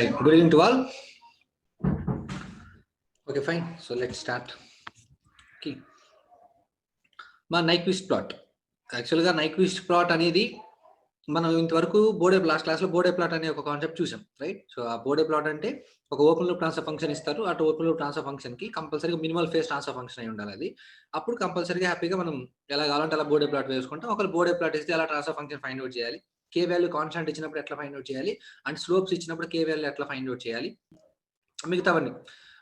Right. Good evening to all. Okay, fine. So let's start. Okay. మా Nyquist plot యాక్చువల్గా Nyquist plot అనేది మనం ఇంతవరకు లాస్ట్ క్లాస్లో బోడే ప్లాట్ అనే ఒక కాన్సెప్ట్ చూసాం, రైట్? సో ఆ బోడే ప్లాట్ అంటే ఒక ఓపెన్ లూప్ ట్రాన్స్ఫర్ ఫంక్షన్ ఇస్తారు. అటు ఓపెన్ లూప్ ట్రాన్స్ఫర్ ఫంక్షన్ కి కంపల్సరీగా మినిమల్ ఫేస్ ట్రాన్స్ఫర్ ఫంక్షన్ అయి ఉండాలి. అది అప్పుడు కంపల్సరీగా హ్యాపీగా మనం ఎలా కావాలంటే అలా బోడే ప్లాట్ వేసుకుంటాం. ఒకవేళ బోడే ప్లాట్ ఇస్తే అలా ట్రాన్స్ఫర్ ఫంక్షన్ ఫైండ్ అవుట్ చేయాలి, కే వాల్యూ కాన్స్టెంట్ ఇచ్చినప్పుడు ఎట్లా ఫైండ్ అవుట్ చేయాలి, అండ్ స్లోప్స్ ఇచ్చినప్పుడు కే వాల్యూ ఎట్లా ఫైండ్ అవుట్ చేయాలి, మిగతావన్నీ.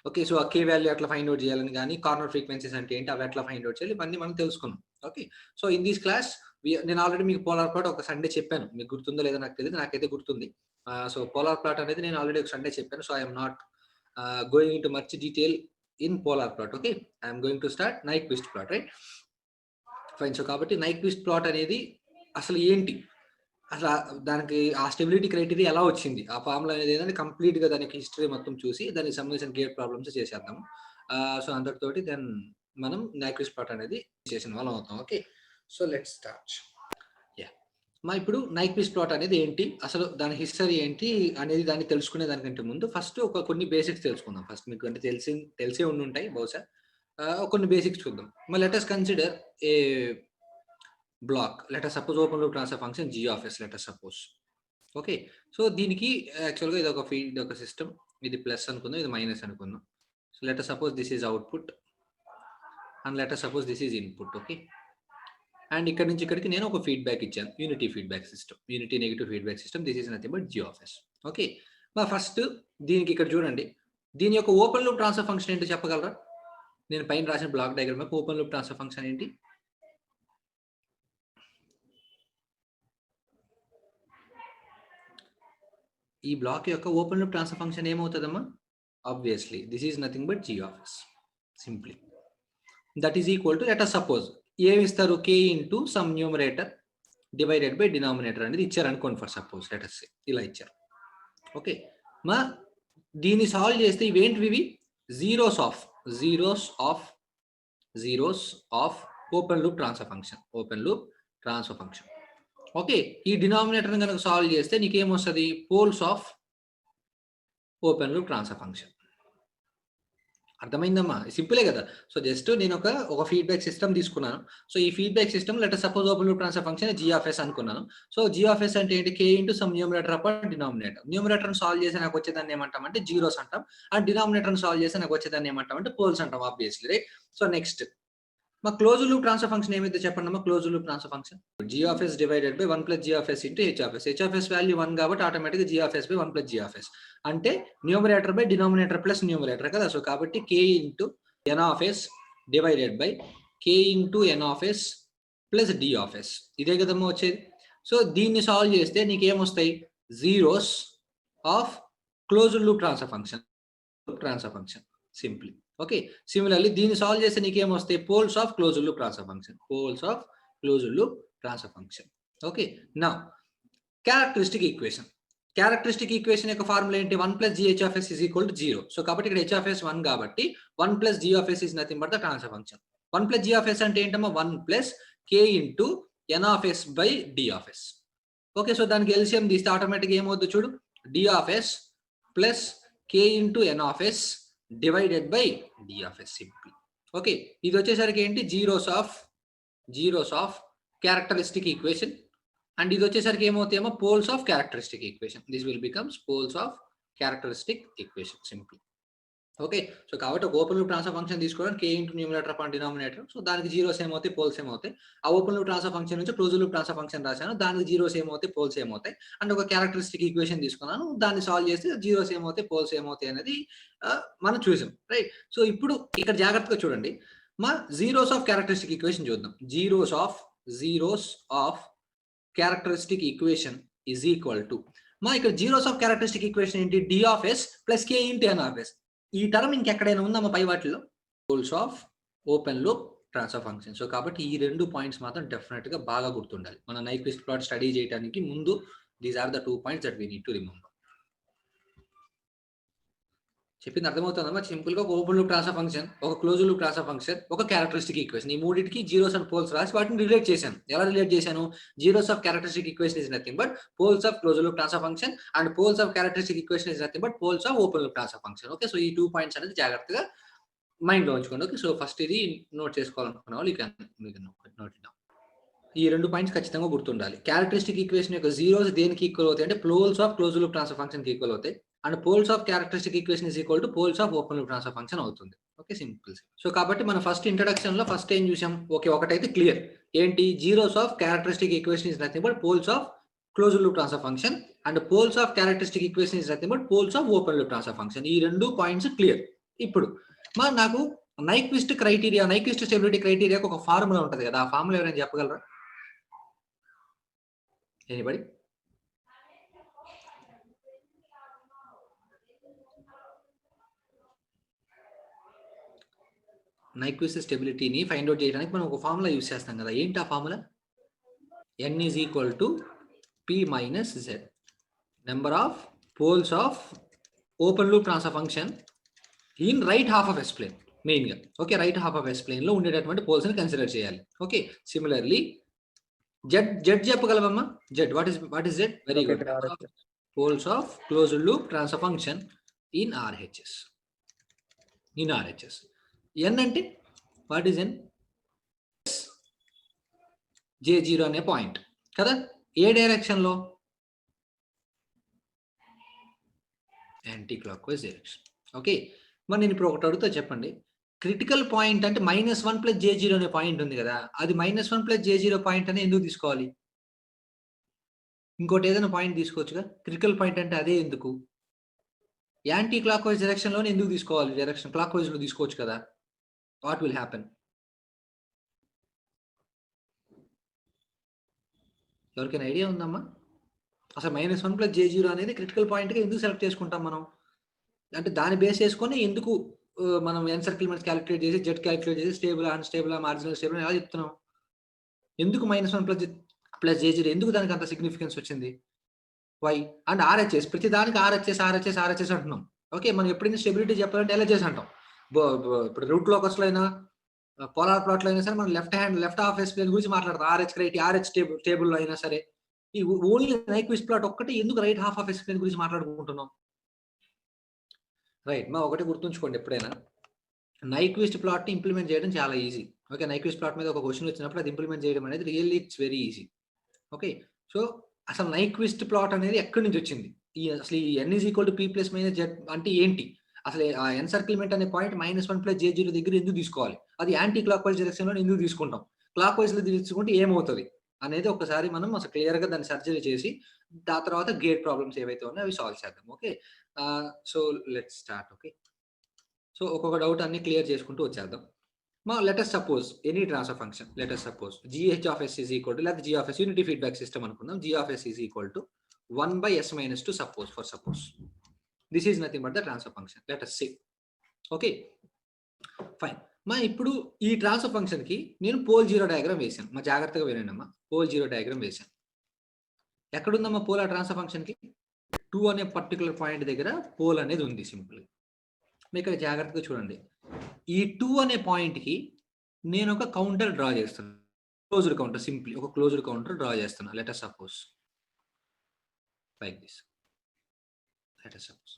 ఓకే, సో ఆ కే వాల్యూ ఎట్లా ఫైండ్ అవుట్ చేయాలని కానీ, కార్నర్ ఫ్రీక్వెన్సీస్ అంటే ఏంటి అవి ఎట్లా ఫైండ్ అవుట్ చేయాలి, ఇవన్నీ మనం తెలుసుకున్నాం. Okay, so in this class నేను ఆల్రెడీ మీకు పోలార్ ప్లాట్ ఒక సండే చెప్పాను, మీకు గుర్తుందో లేదో నాకు తెలియదు, నాకైతే గుర్తుంది. సో పోలార్ ప్లాట్ అనేది నేను ఆల్రెడీ ఒక సండే చెప్పాను. So I'm not going in too much detail in polar plot. Okay, I'm going to start Nyquist plot, right? Fine. So కాబట్టి నైక్విస్ట్ ప్లాట్ అనేది అసలు ఏంటి, అసలు దానికి ఆ స్టెబిలిటీ క్రైటీరియా ఎలా వచ్చింది, ఆ ఫార్ములా అనేది ఏంటంటే కంప్లీట్ గా దానికి హిస్టరీ మొత్తం చూసి దానికి సంబంధించిన గేట్ ప్రాబ్లమ్స్ చేసేద్దాము. సో అంతటితోటి దెన్ మనం నైక్విస్ట్ ప్లాట్ అనేది చేసిన వాళ్ళం అవుతాం. Okay, so let's start. మా ఇప్పుడు నైక్విస్ట్ ప్లాట్ అనేది ఏంటి, అసలు దాని హిస్టరీ ఏంటి అనేది దాన్ని తెలుసుకునే దానికంటే ముందు ఫస్ట్ కొన్ని బేసిక్స్ తెలుసుకుందాం. ఫస్ట్ మీకు అంటే తెలిసే ఉండి ఉంటాయి బహుశా, కొన్ని బేసిక్స్ చూద్దాం. మరి let us consider a block. Let us suppose open loop transfer function g of s, let us suppose. Okay, so దీనికి యాక్చువల్గా ఇది ఒక ఫీడ్, ఇది ఒక సిస్టమ్, ఇది ప్లస్ అనుకుందాం, ఇది మైనస్ అనుకుందాం. So let us suppose this is output and let us suppose this is input. Okay, and ఇక్కడ నుంచి ఇక్కడికి నేను ఒక ఫీడ్బ్యాక్ ఇచ్చాను, unity feedback system, unity negative feedback system. This is nothing but g of s. Okay, మా first దీనికి ఇక్కడ చూడండి, దీని యొక్క ఓపెన్ లూప్ ట్రాన్స్ఫర్ ఫంక్షన్ ఏంటో చెప్పగలరా? నేను పైన రాసిన బ్లాక్ డయాగ్రామ్ యొక్క ఓపెన్ లూప్ ట్రాన్స్ఫర్ ఫంక్షన్ ఏంటి? ఈ బ్లాక్ యొక్క ఓపెన్ లూప్ ట్రాన్స్ఫర్ ఫంక్షన్ ఏమవుతుందమ్మా? Obviously this is nothing but g of s. Simply that is equal to, let us suppose ఏమి ఇస్తారు, k into some numerator divided by denominator అనేది ఇచ్చారు అనుకోండి. For suppose let us say ఇలా ఇచ్చారు. Okay, మా దీన్ని సాల్వ్ చేస్తే ఇవేంటివి? ఇవి zeros of open loop transfer function, open loop transfer function. Okay, ఈ డినామినేటర్ కనుక సాల్వ్ చేస్తే నీకేమొస్తుంది? Poles of open loop transfer function. అర్థమైందమ్మా? సింపులే కదా. సో జస్ట్ నేను ఒక ఫీడ్బ్యాక్ సిస్టమ్ తీసుకున్నాను. సో ఈ feedback system let us suppose open loop transfer function g of s అనుకున్నాను. సో g of s అంటే ఏంటి? k into some numerator upon denominator. Numerator solve చేసి నాకు వచ్చేదాన్ని ఏమంటామంటే జీరోస్ అంటాం, అండ్ డినామినేటర్ సాల్వ్ చేసి నాకు వచ్చేదాన్ని ఏమంటామంటే పోల్స్ అంటాం, ఆబ్వియస్లీ, రైట్? సో నెక్స్ట్ మా క్లోజ్ లూప్ ట్రాన్స్ఫర్ ఫంక్షన్ ఏమైతే చెప్పండి అమ్మా. Close loop transfer function g of s divided by 1 plus g of s into h of s. h of s value 1 కాబట్టి ఆటోమేటిక్గా g of s by 1 plus g of s అంటే numerator by denominator plus numerator కదా. So కాబట్టి k into n of s divided by k into n of s plus d of s, ఇదే కదమ్మా వచ్చేది. So దీన్ని solve చేస్తే నీకేమొస్తాయి? Zeros of closed loop transfer function simply. Okay, similarly దీన్ని solve చేస్తే నీకేమొస్తాయి? Poles of closed loop transfer function. Okay, now characteristic equation యొక్క ఫార్ములా ఏంటి? 1 plus gh of s is equal to 0. So కాబట్టి ఇక్కడ h of s 1 కాబట్టి 1 plus g of s is nothing but the transfer function. 1 plus g of s అంటే ఏంటమ్మా? 1 plus k into n of s by d of s. Okay, so దానికి LCM తీస్తే ఆటోమేటిక్గా ఏమవుతుంది చూడు, d of s plus k into n of s divided by d of s simply. Okay, ఇది వచ్చేసరికి ఏంటి? Zeros of characteristic equation, and ఇది వచ్చేసరికి ఏమవుతాయేమో? Poles of characteristic equation. This will becomes poles of characteristic equation simply. Okay, so కాబట్టి ఒక open loop transfer function తీసుకోవడం, k ఇంటూ న్యూమరేటర్ అపాన్ డినామినేటర్. సో దానికి జీరోస్ ఏమవుతాయి? పోల్స్ ఏమవుతాయి? ఆ ఓపెన్ లూప్ ట్రాన్స్ఫర్ ఫంక్షన్ నుంచి క్లోజ్ లూప్ ట్రాన్స్ఫర్ ఫంక్షన్ రాశాను, దానికి జీరోస్ ఏమవుతాయి? పోల్స్ ఏమవుతాయి? అండ్ ఒక క్యారెక్టరిస్టిక్ ఈక్వేషన్ తీసుకున్నాను, దాన్ని సాల్వ్ చేస్తే జీరోస్ ఏమవుతాయి? పోల్స్ ఏమవుతాయి అనేది మనం చూసాం, రైట్? సో ఇప్పుడు ఇక్కడ జాగ్రత్తగా చూడండి, మా జీరోస్ ఆఫ్ క్యారెక్టరిస్టిక్ ఈక్వేషన్ చూద్దాం. Zeros of characteristic equation is equal to, మా ఇక్కడ జీరోస్ ఆఫ్ క్యారెక్టరిస్టిక్ ఈక్వేషన్ ఏంటి? d of s plus k into n of s. ఈ టర్మ్ ఇంకెక్కడైనా ఉందమ్మా పై వాటిలో? Poles of open loop transfer function. So కాబట్టి ఈ రెండు పాయింట్స్ మాత్రం డెఫినెట్ గా బాగా గుర్తుండాలి. మన నైక్విస్ట్ ప్లాట్ స్టడీ చేయడానికి ముందు these are the 2 points that we need to remember. చెప్పింది అర్థమవుతుందమ్మా? సింపుల్ గా ఒక ఓపెన్ లూప్ ట్రాన్స్ఫర్ ఫంక్షన్, ఒక క్లోజ్ లూప్ ట్రాన్స్ఫర్ ఫంక్షన్, ఒక క్యారెక్టరిస్టిక్ ఈక్వేషన్, ఈ మూడింటికి జీరోస్ అండ్ పోల్స్ రాసి వాటిని రిలేట్ చేశాను. ఎలా రిలేట్ చేశాను? Zeros of characteristic equation is nothing but poles of close loop transfer function and poles of characteristic equation is nothing but poles of open loop transfer function. Okay, so ఈ 2 points అనేది జాగ్రత్తగా mind లో ఉంచుకోండి. Okay, so first ఇది note చేసుకోవాలనుకున్న వాళ్ళు note ఇద్దాం. ఈ 2 పాయింట్స్ ఖచ్చితంగా గుర్తుండాలి. క్యారెక్టరిస్టిక్ ఈక్వేషన్ యొక్క జీరోస్ దేనికి ఈక్వల్ అవుతాయి అంటే poles of close loop transfer function కి ఈక్వల్ అవుతాయి. And poles of characteristic equation is equal to poles of open loop transfer function అవుతుంది. Okay, simple. సో కాబట్టి మనం ఫస్ట్ ఇంట్రడక్షన్ లో ఫస్ట్ ఏం చూసాం? ఓకే, ఒకటైతే క్లియర్ ఏంటి? Zeros of characteristic equation is nothing but poles of close loop transfer function and poles of characteristic equation is nothing but poles of open loop transfer function. ఈ 2 points clear. ఇప్పుడు మరి నాకు Nyquist criteria, Nyquist stability క్రైటీరియాకి ఒక formula ఉంటుంది కదా, ఆ formula ఎవరైనా చెప్పగలరా? Anybody? నైక్విస్ట్ స్టెబిలిటీని ఫైండ్ అవుట్ చేయడానికి మనం ఒక ఫార్ములా యూస్ చేస్తాం కదా, ఏంటి ఆ formula? n is equal to p minus z, number of poles of open loop transfer function in right half of s plane. Main గా okay, right half of s plane లో ఉండేటటువంటి poles ని consider చేయాలి. Okay, similarly Z చెప్పగలవమ్మా? Z, what is Z? Very good. Poles of closed loop transfer function in RHS. In RHS. N అంటే what is N? J0 అనే point కదా, ఏ direction లో? Anti clock wise direction. Okay, మరి నేను ఇప్పుడు ఒకటి అడుగుతా, చెప్పండి. క్రిటికల్ పాయింట్ అంటే -1 + J0 అనే పాయింట్ ఉంది కదా, అది -1 + J0 పాయింట్ అని ఎందుకు తీసుకోవాలి? ఇంకోటి ఏదైనా పాయింట్ తీసుకోవచ్చుగా. క్రిటికల్ పాయింట్ అంటే అదే ఎందుకు? యాంటీ క్లాక్ వైజ్ డైరెక్షన్ లోనే ఎందుకు తీసుకోవాలి? డైరెక్షన్ క్లాక్ వైజ్ లో తీసుకోవచ్చు కదా. What will happen? ఎవరికైనా ఐడియా ఉందమ్మా? అసలు -1 + J0 అనేది క్రిటికల్ పాయింట్ గా ఎందుకు సెలెక్ట్ చేసుకుంటాం మనం? అంటే దాన్ని బేస్ చేసుకొని ఎందుకు మనం ఎన్ సర్కిల్మెంట్స్ క్యాలిక్యులేట్ చేసి, జెడ్ క్యాలిక్యులేట్ చేసి, స్టేబుల్, అన్స్టేబుల్, మార్జినల్ స్టేబుల్ ఎలా చెప్తున్నాం? ఎందుకు -1 + J0 ఎందుకు దానికి అంత సిగ్నిఫికెన్స్ వచ్చింది? వై? అండ్ ఆర్హెచ్ఎస్, ప్రతి దానికి ఆర్హెచ్ఎస్ అంటున్నాం. ఓకే, మనం ఎప్పుడైనా స్టెబిలిటీ చెప్పాలంటే ఎల్హెచ్ఎస్ అంటాం. ఇప్పుడు రూట్ లోకస్ లో అయినా పోలార్ ప్లాట్ లో అయినా సరే మనం లెఫ్ట్ హాఫ్ ఎస్ ప్లేన్ గురించి మాట్లాడతాం. ఆర్హెచ్ టేబుల్ లో అయినా సరే. ఈ ఓన్లీ నైక్విస్ట్ ప్లాట్ ఒక్కటే ఎందుకు right half of s plane గురించి మాట్లాడుకుంటున్నాం? రైట్, మా ఒకటి గుర్తుంచుకోండి, ఎప్పుడైనా నైక్విస్ట్ ప్లాట్ ని ఇంప్లిమెంట్ చేయడం చాలా ఈజీ. ఓకే, నైక్విస్ట్ ప్లాట్ మీద ఒక క్వశ్చన్ వచ్చినప్పుడు అది ఇంప్లిమెంట్ చేయడం అనేది really it's very easy. Okay, so అసలు నైక్విస్ట్ ప్లాట్ అనేది ఎక్కడి నుంచి వచ్చింది? అసలు ఈ n is equal to p plus minus z అంటే ఏంటి? అసలు ఆ ఎన్ సర్కిల్మెంట్ అనే పాయింట్ -1 + J0 దగ్గర ఎందుకు తీసుకోవాలి? అది యాంటీ క్లాక్ వైజ్ డైరెక్షన్ లో ఎందుకు తీసుకుంటాం? క్లాక్ వైజ్ లో తీసుకుంటే ఏమవుతుంది అనేది ఒకసారి మనం అసలు క్లియర్ గా దాన్ని సర్జరీ చేసి దాని తర్వాత గేట్ ప్రాబ్లమ్స్ ఏవైతే ఉన్నాయో అవి సాల్వ్ చేద్దాం. Okay, so let's start. Okay, so ఒక్కొక్క డౌట్ అన్ని క్లియర్ చేసుకుంటూ వచ్చేద్దాం. Let us suppose any transfer function. Let us suppose gh of s is equal to, let g of s unity feedback system అనుకుందాం. g of s is equal to 1/s-2. Suppose this is nothing but the transfer function. Let us say. Okay, fine. ఇప్పుడు ఈ transfer function కి నేను pole zero diagram వేసాను. జాగ్రత్తగా వినండి అమ్మా. Pole zero diagram వేసాను. ఎక్కడుందమ్మా పోల్? ఆ ట్రాన్స్ఫర్ ఫంక్షన్ కి 2 అనే పర్టికులర్ పాయింట్ దగ్గర పోల్ అనేది ఉంది. సింపుల్. మీరు ఇక్కడ జాగ్రత్తగా చూడండి. ఈ 2 అనే పాయింట్ కి నేను ఒక కౌంటర్ డ్రా చేస్తున్నాను. క్లోజ్డ్ కౌంటర్, సింప్లీ ఒక క్లోజ్డ్ కౌంటర్ డ్రా చేస్తున్నా. Let us suppose like this. Let us suppose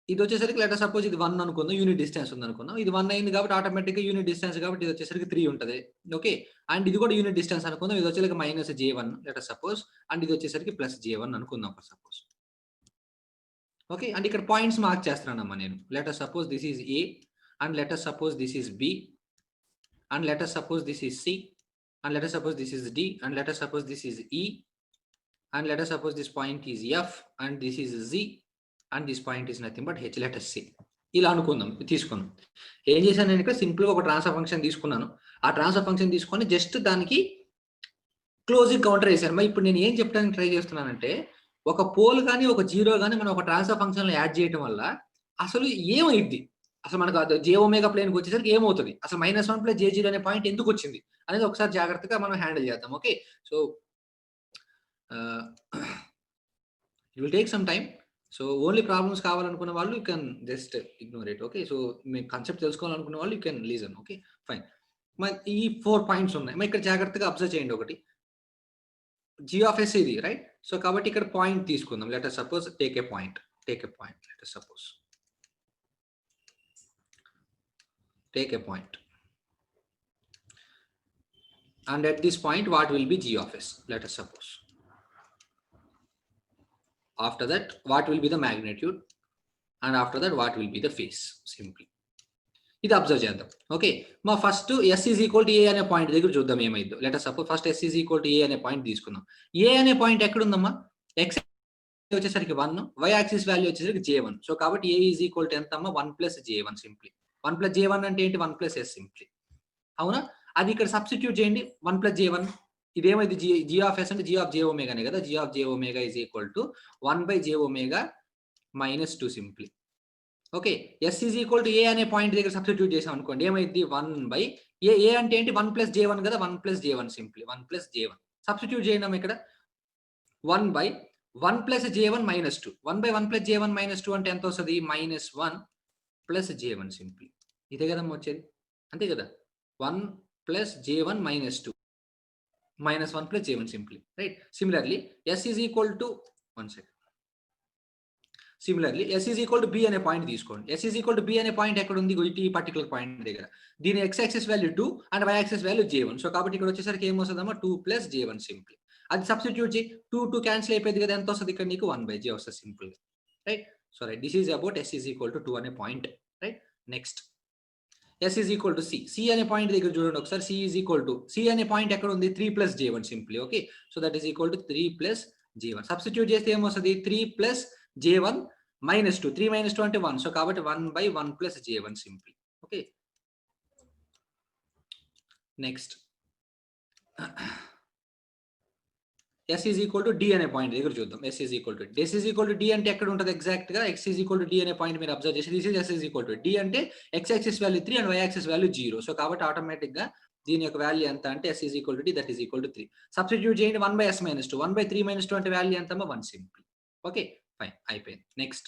ఇది వచ్చేసరికి లెట్ us suppose ఇది 1 అనుకుందాం, యూనిట్ డిస్టెన్స్ ఉంది అనుకుందాం. ఇది 1 అయింది కాబట్టి ఆటోమేటిక్ గా యూనిట్ డిస్టెన్స్ కాబట్టి ఇది వచ్చేసరికి 3 ఉంటుంది. ఓకే, అండ్ ఇది కూడా యూనిట్ డిస్టెన్స్ అనుకుందాం. ఇది వచ్చేసరికి -J1 let us suppose, and ఇది వచ్చేసరికి +J1 అనుకుందాం ఫర్ సపోజ్. ఓకే, అండ్ ఇక్కడ పాయింట్స్ మార్క్ చేస్తున్నానమ్మా నేను. Let us suppose this is A, and let us suppose this is B, and let us suppose this is C, and let us suppose this is D, and let us suppose this is E, and let us suppose this point is F, and this is Z, and this point is nothing but H. Let us see. ఇలా అనుకుందాం, తీసుకున్నాం. ఏం చేశాను నేను? ఇక్కడ simple గా ఒక transfer function తీసుకున్నాను. ఆ ట్రాన్స్ఫర్ ఫంక్షన్ తీసుకొని జస్ట్ దానికి క్లోజింగ్ కౌంటర్ వేసాను. ఇప్పుడు నేను ఏం చెప్పడానికి ట్రై చేస్తున్నానంటే, ఒక పోల్ కానీ ఒక జీరో కానీ మనం ఒక ట్రాన్స్ఫర్ ఫంక్షన్ లో యాడ్ చేయడం వల్ల అసలు ఏమైంది, అసలు మనకు జే ఒమేగా ప్లేన్కి వచ్చేసరికి ఏమవుతుంది, అసలు -1 + J0 అనే పాయింట్ ఎందుకు వచ్చింది అనేది ఒకసారి జాగ్రత్తగా మనం హ్యాండిల్ చేద్దాం. Okay, so it will take some time. So only problems కావాలనుకున్న వాళ్ళు you can just ignore it. Okay, so మీ కాన్సెప్ట్ తెలుసుకోవాలనుకున్న వాళ్ళు you can listen. Okay fine. మరి ఈ 4 పాయింట్స్ ఉన్నాయి. మరి ఇక్కడ జాగ్రత్తగా అబ్జర్వ్ చేయండి. ఒకటి g of s ఇది రైట్. సో కాబట్టి ఇక్కడ పాయింట్ తీసుకుందాం. Let us suppose take a point. Let us suppose take a point, and at this point what will be g of s, let us suppose. After that what will be the magnitude, and after that what will be the phase. Simply ఇది observe చేద్దాం. Okay, మా first s is equal to a అనే point దగ్గర చూద్దాం ఏమైందో. Let us suppose first s is equal to a అనే point తీసుకుందాం. a అనే పాయింట్ ఎక్కడ ఉందమ్మా? x వచ్చేసరికి 1, y యాక్సిస్ వాల్యూ వచ్చేసరికి j1. సో కాబట్టి a is equal to ఎంత అమ్మా? 1 plus j1. Simply 1 plus j1 అంటే ఏంటి? 1 plus s సింప్లీ. అవునా? అది ఇక్కడ సబ్స్టిట్యూట్ చేయండి. 1 plus j1 ఇదేమైంది? g of s అంటే g of j ఒమేగానే కదా. g of j omega is equal to 1 by j omega minus 2 simply. Okay, s is equal to a అనే point దగ్గర substitute చేసాం అనుకోండి ఏమైంది? 1 by a అంటే ఏంటి? 1 plus j1 కదా. 1 plus j1 simply 1 plus j1 substitute చేయండి ఇక్కడ. 1 by 1 plus j1 minus 2. 1 by 1 plus j1 minus 2 అంటే ఎంత వస్తుంది? minus 1 plus j1 simply. ఇదే కదమ్మా వచ్చేది, అంతే కదా. 1 plus j1 minus 2 minus 1 plus j1 simply, right? Similarly s is equal to 1 second. Similarly s is equal to b అనే point తీసుకోండి. s is equal to b అనే పాయింట్ ఎక్కడ ఉంది? ఈ పర్టికులర్ పాయింట్ దగ్గర. దీని x axis value 2 and y axis value j1. So కాబట్టి ఇక్కడ వచ్చేసరికి ఏం వస్తుందమ్మా? 2 plus j1 సింప్లీ. అది సబ్స్టిట్యూట్ చేయి. 2 క్యాన్సిల్ అయిపోయింది కదా. ఎంత వస్తుంది? ఇక్కడ నీకు 1 by j వస్తుంది simple, right? So right, this is about s is equal to 2 అనే point, right? Next s is equal to c. c అనే పాయింట్ దగ్గర చూడండి ఒకసారి. c is equal to, c అనే పాయింట్ ఎక్కడ ఉంది? 3 plus j1 simply. Okay, so that is equal to 3 plus j1. Substitute చేస్తే ఏమొస్తుంది? 3 plus j1 minus 2. 3 minus 2 అంటే 1. సో కాబట్టి 1 by 1 plus j1 simply. Okay, next s is equal to d అనే point దగ్గర చూద్దాం. s is equal to d అంటే ఎక్కడ ఉంటుంది ఎగ్జాక్ట్ గా? x is equal to d అనే పాయింట్ మీరు అబ్జర్వ్ చేసి this is s is equal to d అంటే x axis value 3 and y axis value 0. So కాబట్టి ఆటోమేటిక్ గా దీని యొక్క వాల్యూ ఎంత అంటే s is equal to d, that is equal to 3. Substitute చేయండి. 1 by s minus 2. 1 by 3 minus 2 అంటే value ఎంతమ్మా? 1 సింపుల్. ఓకే ఫైన్, అయిపోయింది. Next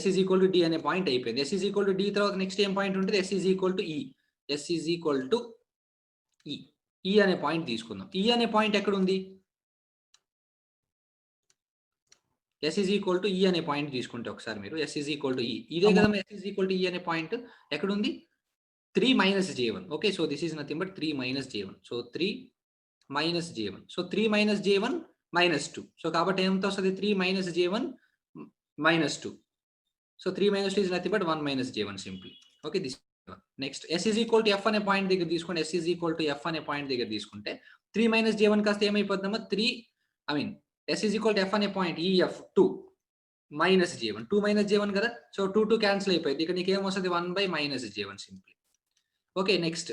s is equal to d అనే పాయింట్ అయిపోయింది. s is equal to d తర్వాత next ఏం point ఉంటుంది? s is equal to e. s is equal to e అనే point తీసుకుందాం. e అనే పాయింట్ ఎక్కడ ఉంది? s is equal to e అనే పాయింట్ తీసుకుంటే ఒకసారి మీరు s is equal to e ఇదే కదా. s is equal to e అనే పాయింట్ ఎక్కడ ఉంది? 3 minus j1. Okay, so this is nothing but 3 minus j1. So 3 minus j1. So 3 minus j1 minus 2. So కాబట్టి ఎంత వస్తుంది? 3 minus j1 minus 2. So 3 minus 2 is nothing but 1 minus j1 simply. Okay, this next s is equal to f అనే point దగ్గర తీసుకోండి. s is equal to f అనే point దగ్గర తీసుకుంటే 3 minus j1 కాస్త ఏమైపోతుందమ్మా? 3 s is equal to f అనే point ef 2 minus j1. 2 minus j1 కదా. So 2 cancel అయిపోయింది. ఇక్కడ నీకు ఏమొస్తుంది? 1 by minus j1 simply. Okay, next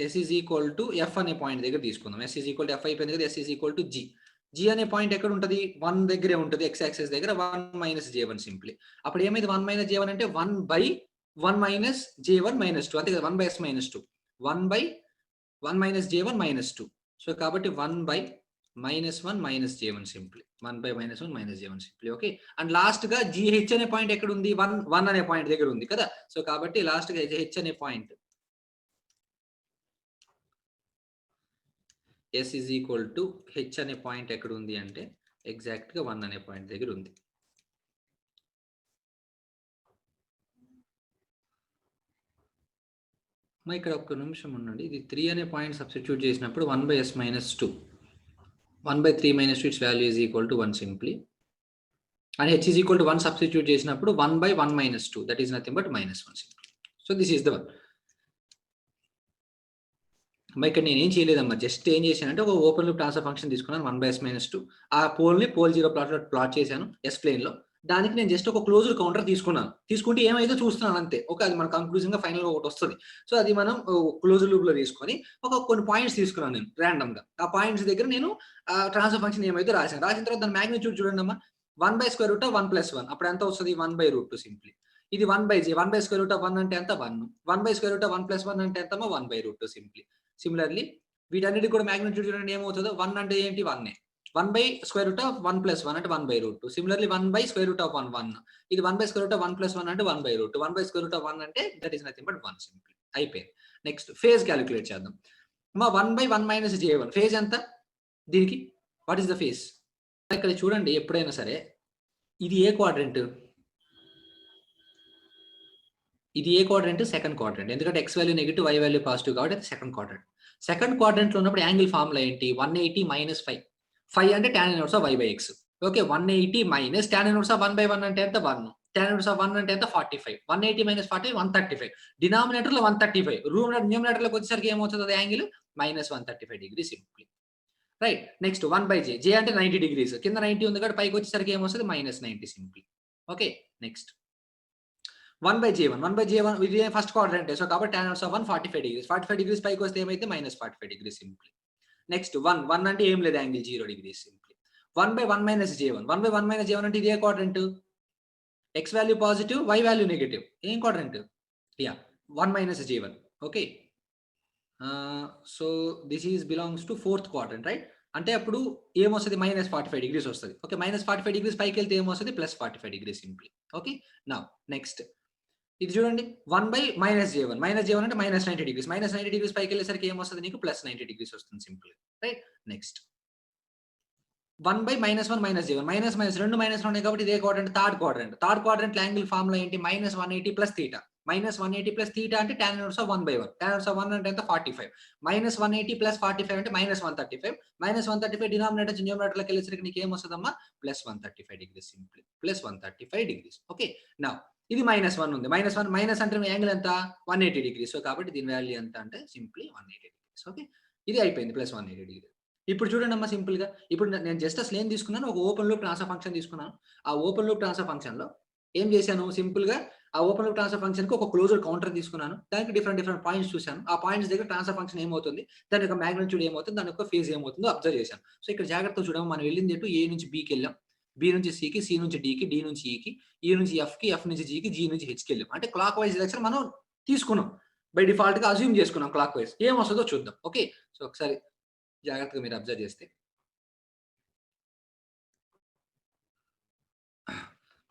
s is equal to f అనే పాయింట్ దగ్గర తీసుకుందాం. s is equal to f అయిపోయింది కదా. s is equal to g. g అనే పాయింట్ ఎక్కడ ఉంటుంది? 1 దగ్గరే ఉంటుంది, x యాక్సిస్ దగ్గర. 1 minus j1 సింప్లీ. అప్పుడు ఏమైంది? 1 minus j1 అంటే 1 by 1 minus j1 minus 2 అంతే కదా. 1 by s minus 2. 1 by 1 minus j1 minus 2. So కాబట్టి 1 by minus 1 minus j1 simply. 1 by minus 1 minus j1 simply. Okay, and last గా gh అనే point ఎక్కడ ఉంది? 1 అనే పాయింట్ దగ్గర ఉంది కదా. సో కాబట్టి లాస్ట్ గా h అనే point s is equal to h అనే పాయింట్ ఎక్కడ ఉంది అంటే ఎగ్జాక్ట్ గా 1 అనే పాయింట్ దగ్గర ఉంది. మా ఇక్కడ ఒక్క నిమిషం ఉండండి. ఇది 3 అనే పాయింట్ సబ్స్టిట్యూట్ చేసినప్పుడు 1 by s minus 2. 1 by 3 minus 2 its value is equal to 1 simply. And h is equal to 1 substitute చేసినప్పుడు 1 by 1 minus 2. That is nothing but minus 1 simply. So this is the one. మా ఇక్కడ నేను ఏం చేయలేదమ్మా, just ఏం చేశానంటే ఒక open loop transfer function తీసుకున్నాను 1 by s minus 2. ఆ పోల్ని పోల్ 0 ప్లాట్ చేశాను s ప్లేన్ లో. దానికి నేను జస్ట్ ఒక క్లోజ్డ్ కౌంటర్ తీసుకుంటే ఏమైతే చూస్తున్నాను అంతే. ఓకే, అది మన కంక్లూజన్ గా ఫైనల్ గా ఒకటి వస్తుంది. సో అది మనం క్లోజ్డ్ లూప్ లో తీసుకొని కొన్ని పాయింట్స్ తీసుకున్నాను నేను ర్యాండమ్ గా. ఆ పాయింట్స్ దగ్గర నేను ట్రాన్స్ఫర్ ఫంక్షన్ ఏమైతే రాసిన తర్వాత దాని మ్యాగ్నిట్యూడ్ చూడండి అమ్మా. 1 by square root of 1 plus 1 అప్పుడు ఎంత వస్తుంది? 1 by root 2 సింప్లీ. ఇది 1 by j. 1 by square root of 1 అంటే ఎంత? 1. 1 by square root of 1 plus 1 అంటే ఎంతమ్మా? 1 by root 2 సింప్లీ. Similarly వీటన్నిటి కూడా మ్యాగ్నిట్యూడ్ చూడండి ఏమవుతుందో 1 అంటే ఏంటి 1 1/√1 + 1 అంటే 1/√2. సిమిలర్లీ 1/√1 1. ఇది 1/√1 + 1 అంటే 1/√2. 1/√1 అంటే that is nothing but 1 simple అయిపోయింది. నెక్స్ట్ ఫేజ్ క్యాలిక్యులేట్ చేద్దాం. 1/1 - J1 ఫేజ్ ఎంత దీనికి? What is the phase? ఇక్కడ చూడండి ఎప్పుడైనా సరే ఇది ఏ క్వాడ్రంట్? ఇది ఏ క్వాడ్రంట్? Second quadrant. ఎందుకంటే x value negative, y value positive కాబట్టి అది సెకండ్ క్వాడ్రంట్. సెకండ్ క్వాడ్రంట్ లో ఉన్నప్పుడు యాంగిల్ ఫార్ములా ఏంటి? 180 - 5. 5 అంటే tan inverse of y/x. Okay, 180 minus tan inverse of 1/1 అంటే ఎంత? 1. tan ఇన్వర్స్ ఆఫ్ 1 అంటే ఎంత? 45. 180 - 40 135. డినామినేటర్ లో 135. న్యూమరేటర్ లోకి వచ్చేసరికి ఏమవుతుంది అది angle? -135 degree simply. Right. Next 1/j. j అంటే 90 డిగ్రీస్. కింద 90 ఉంది కాబట్టి పైకి వచ్చేసరికి ఏమొస్తుంది? -90 simply. Okay, next 1/J1. 1/J1 ఇది ఫస్ట్ క్వాడ్రంట్. సో కాబట్టి tan inverse of 1 45 degrees. 45 degrees పైకి వస్తే ఏమైతే? -45 డిగ్రీ సింప్లీ. నెక్స్ట్ 1 అంటే ఏం లేదు angle 0 degrees simply. 1/1 - J1. 1/1 - J1 అంటే ఇదే quadrant. x value positive, y value negative. ఏం quadrant? Yeah 1 - J1. Okay, so this is belongs to fourth quadrant right. అంటే అప్పుడు ఏమొస్తుంది? -45 డిగ్రీస్ వస్తుంది. ఓకే, -45 డిగ్రీస్ పైకి వెళ్తే ఏమొస్తుంది? +45 degrees simply. Okay, now next ఇది చూడండి 1/-J1. -J1 అంటే -90 డిగ్రీస్. -90 డిగ్రీస్ పైకి వెళ్ళేసరికి ఏమొస్తుంది? నీకు +90 డిగ్రీస్ వస్తుంది సింపుల్ రైట్. Next 1/-1 - J1. రెండు మైనస్ ఉన్నాయి కాబట్టి ఇదే quadrant. Third quadrant angle formula ఏంటి? -180 + θ. -180 + θ అంటే tan inverse of 1/1. tan inverse of 1 అంటే ఎంత? 45. -180 + 45 అంటే -135. -135 డినామినేటర్ నుంచి న్యూమరేటర్ లోకి వెళ్ళేసరికి నీకు ఏమొస్తుందమ్మా? +135 degrees simply. +135 degrees. Okay, now ఇది -1 ఉంది. -1 మైనస్ అంటే యాంగిల్ ఎంత? 180 డిగ్రీస్. సో కాబట్టి దీని వాల్యూ ఎంత అంటే సింప్లీ 180 డిగ్రీస్. ఓకే, ఇది అయిపోయింది +180 డిగ్రీ. ఇప్పుడు చూడండి అమ్మా సింపుల్ గా. ఇప్పుడు నేను జస్ట్ అసలు ఏం తీసుకున్నాను? ఒక ఓపెన్ లూప్ ట్రాన్స్ఫర్ ఫంక్షన్ తీసుకున్నాను. ఆ ఓపెన్ లూప్ ట్రాన్స్ఫర్ ఫంక్షన్ లో ఏం చేశాను? సింపుల్ గా ఆ ఓపెన్ లూప్ ట్రాన్స్ఫర్ ఫంక్షన్ కి ఒక క్లోజ్డ్ కౌంటర్ తీసుకున్నాను. దానికి డిఫరెంట్ పాయింట్స్ చూశాను. ఆ పాయింట్స్ దగ్గర ట్రాన్స్ఫర్ ఫంక్షన్ ఏమవుతుంది, దాని యొక్క మాగ్నిట్యూడ్ ఏమవుతుంది, దాని యొక్క ఫేజ్ ఏమవుతుందో అబ్జర్వ్ చేశాను. సో ఇక్కడ జాగ్రత్తగా చూడడం, మనం వెళ్ళింది ఎటు? ఏ నుంచి బికి వెళ్ళాం, బి నుంచి సికి, సి నుంచి డికి, డి నుంచి ఈకి, ఈ నుంచి ఎఫ్కి, ఎఫ్ నుంచి జీకి, జీ నుంచి హెచ్కి వెళ్ళాం. అంటే క్లాక్ వైజ్ డైరెక్షన్ మనం తీసుకున్నాం. బై డిఫాల్ట్ గా అజ్యూమ్ చేసుకున్నాం క్లాక్ వైజ్. ఏం వస్తుందో చూద్దాం. ఓకే, సో ఒకసారి జాగ్రత్తగా మీరు అబ్జర్వ్ చేస్తే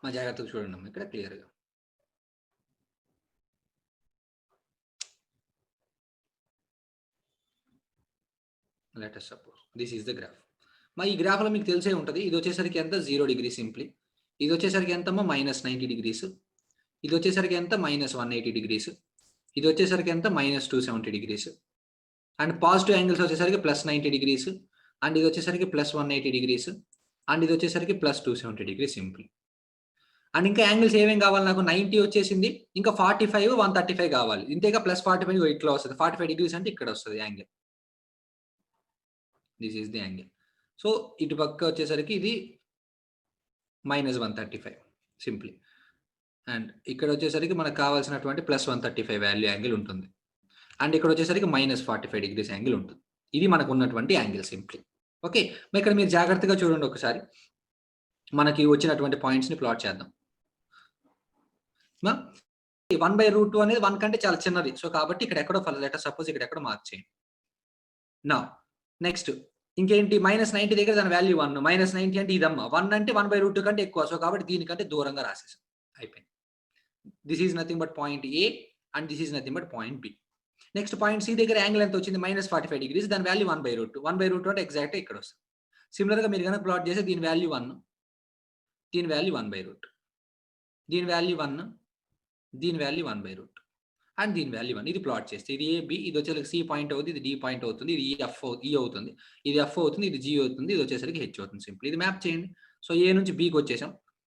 మా జాగ్రత్తగా చూడండి అమ్మా ఇక్కడ క్లియర్ గా. Let us suppose this is the graph. మా ఈ గ్రాఫ్ లో మీకు తెలిసే ఉంటది. ఇది వచ్చేసరికి ఎంత? 0 డిగ్రీ సింప్లీ. ఇది వచ్చేసరికి ఎంతమ్మా? -90 డిగ్రీస్. ఇది వచ్చేసరికి ఎంత? -180 డిగ్రీస్. ఇది వచ్చేసరికి ఎంత? -270 డిగ్రీస్. అండ్ పాజిటివ్ యాంగిల్స్ వచ్చేసరికి +90 డిగ్రీస్. అండ్ ఇది వచ్చేసరికి +180 డిగ్రీస్. అండ్ ఇది వచ్చేసరికి +270 డిగ్రీస్ సింపుల్. అండ్ ఇంకా యాంగిల్స్ ఏమేం కావాలి నాకు? 90 వచ్చేసింది, ఇంకా 45, 135 కావాలి. ఇంతేగా +45 ఇట్లా వస్తుంది. 45 డిగ్రీస్ అంటే ఇక్కడ వస్తుంది angle. This is the angle. So ఇటు పక్క వచ్చేసరికి ఇది -135 సింప్లీ. అండ్ ఇక్కడ వచ్చేసరికి మనకు కావాల్సినటువంటి +135 వాల్యూ యాంగిల్ ఉంటుంది. అండ్ ఇక్కడ వచ్చేసరికి -45 డిగ్రీస్ యాంగిల్ ఉంటుంది. ఇది మనకు ఉన్నటువంటి యాంగిల్ సింప్లీ. ఓకే, ఇక్కడ మీరు జాగ్రత్తగా చూడండి ఒకసారి. మనకి వచ్చినటువంటి పాయింట్స్ ని ప్లాట్ చేద్దాం. 1/√2 అనేది 1 కంటే చాలా చిన్నది. సో కాబట్టి ఇక్కడ ఎక్కడో లెట్ us suppose ఇక్కడ ఎక్కడో మార్క్ చేయండి. నౌ నెక్స్ట్ ఇంకేంటి? -90 దగ్గర దాని వాల్యూ 1. -90 అంటే ఇదమ్మా. 1 అంటే 1/√2 కంటే ఎక్కువ. సో కాబట్టి దీనికంటే దూరంగా రాసేసాం. అయిపోయింది. This is nothing but point A and this is nothing but point B. Next point C దగ్గర యాంగిల్ ఎంత వచ్చింది? -45 డిగ్రీస్. దాని వాల్యూ 1/√2. 1/√2 అంటే ఎగ్జాక్ట్ ఇక్కడ వస్తుంది. సిమిలర్ గా మీరు కనుక ప్లాట్ చేస్తే దీని వాల్యూ 1, దీని వాల్యూ 1/√2, దీని వాల్యూ 1, దీని వాల్యూ 1/√2 అండ్ దీని వాల్యూ 1. ఇది ప్లాట్ చేస్తే ఇది ఏ బి, ఇది వచ్చేసరికి సి పాయింట్ అవుతుంది, ఇది డి పాయింట్ అవుతుంది, ఇది ఈ అవుతుంది, ఇది ఎఫ్ అవుతుంది, ఇది జీ అవుతుంది, ఇది వచ్చేసరికి హెచ్ అవుతుంది సింపుల్. ఇది మ్యాప్ చేయండి. సో ఏ నుంచి బికి వచ్చేసాం,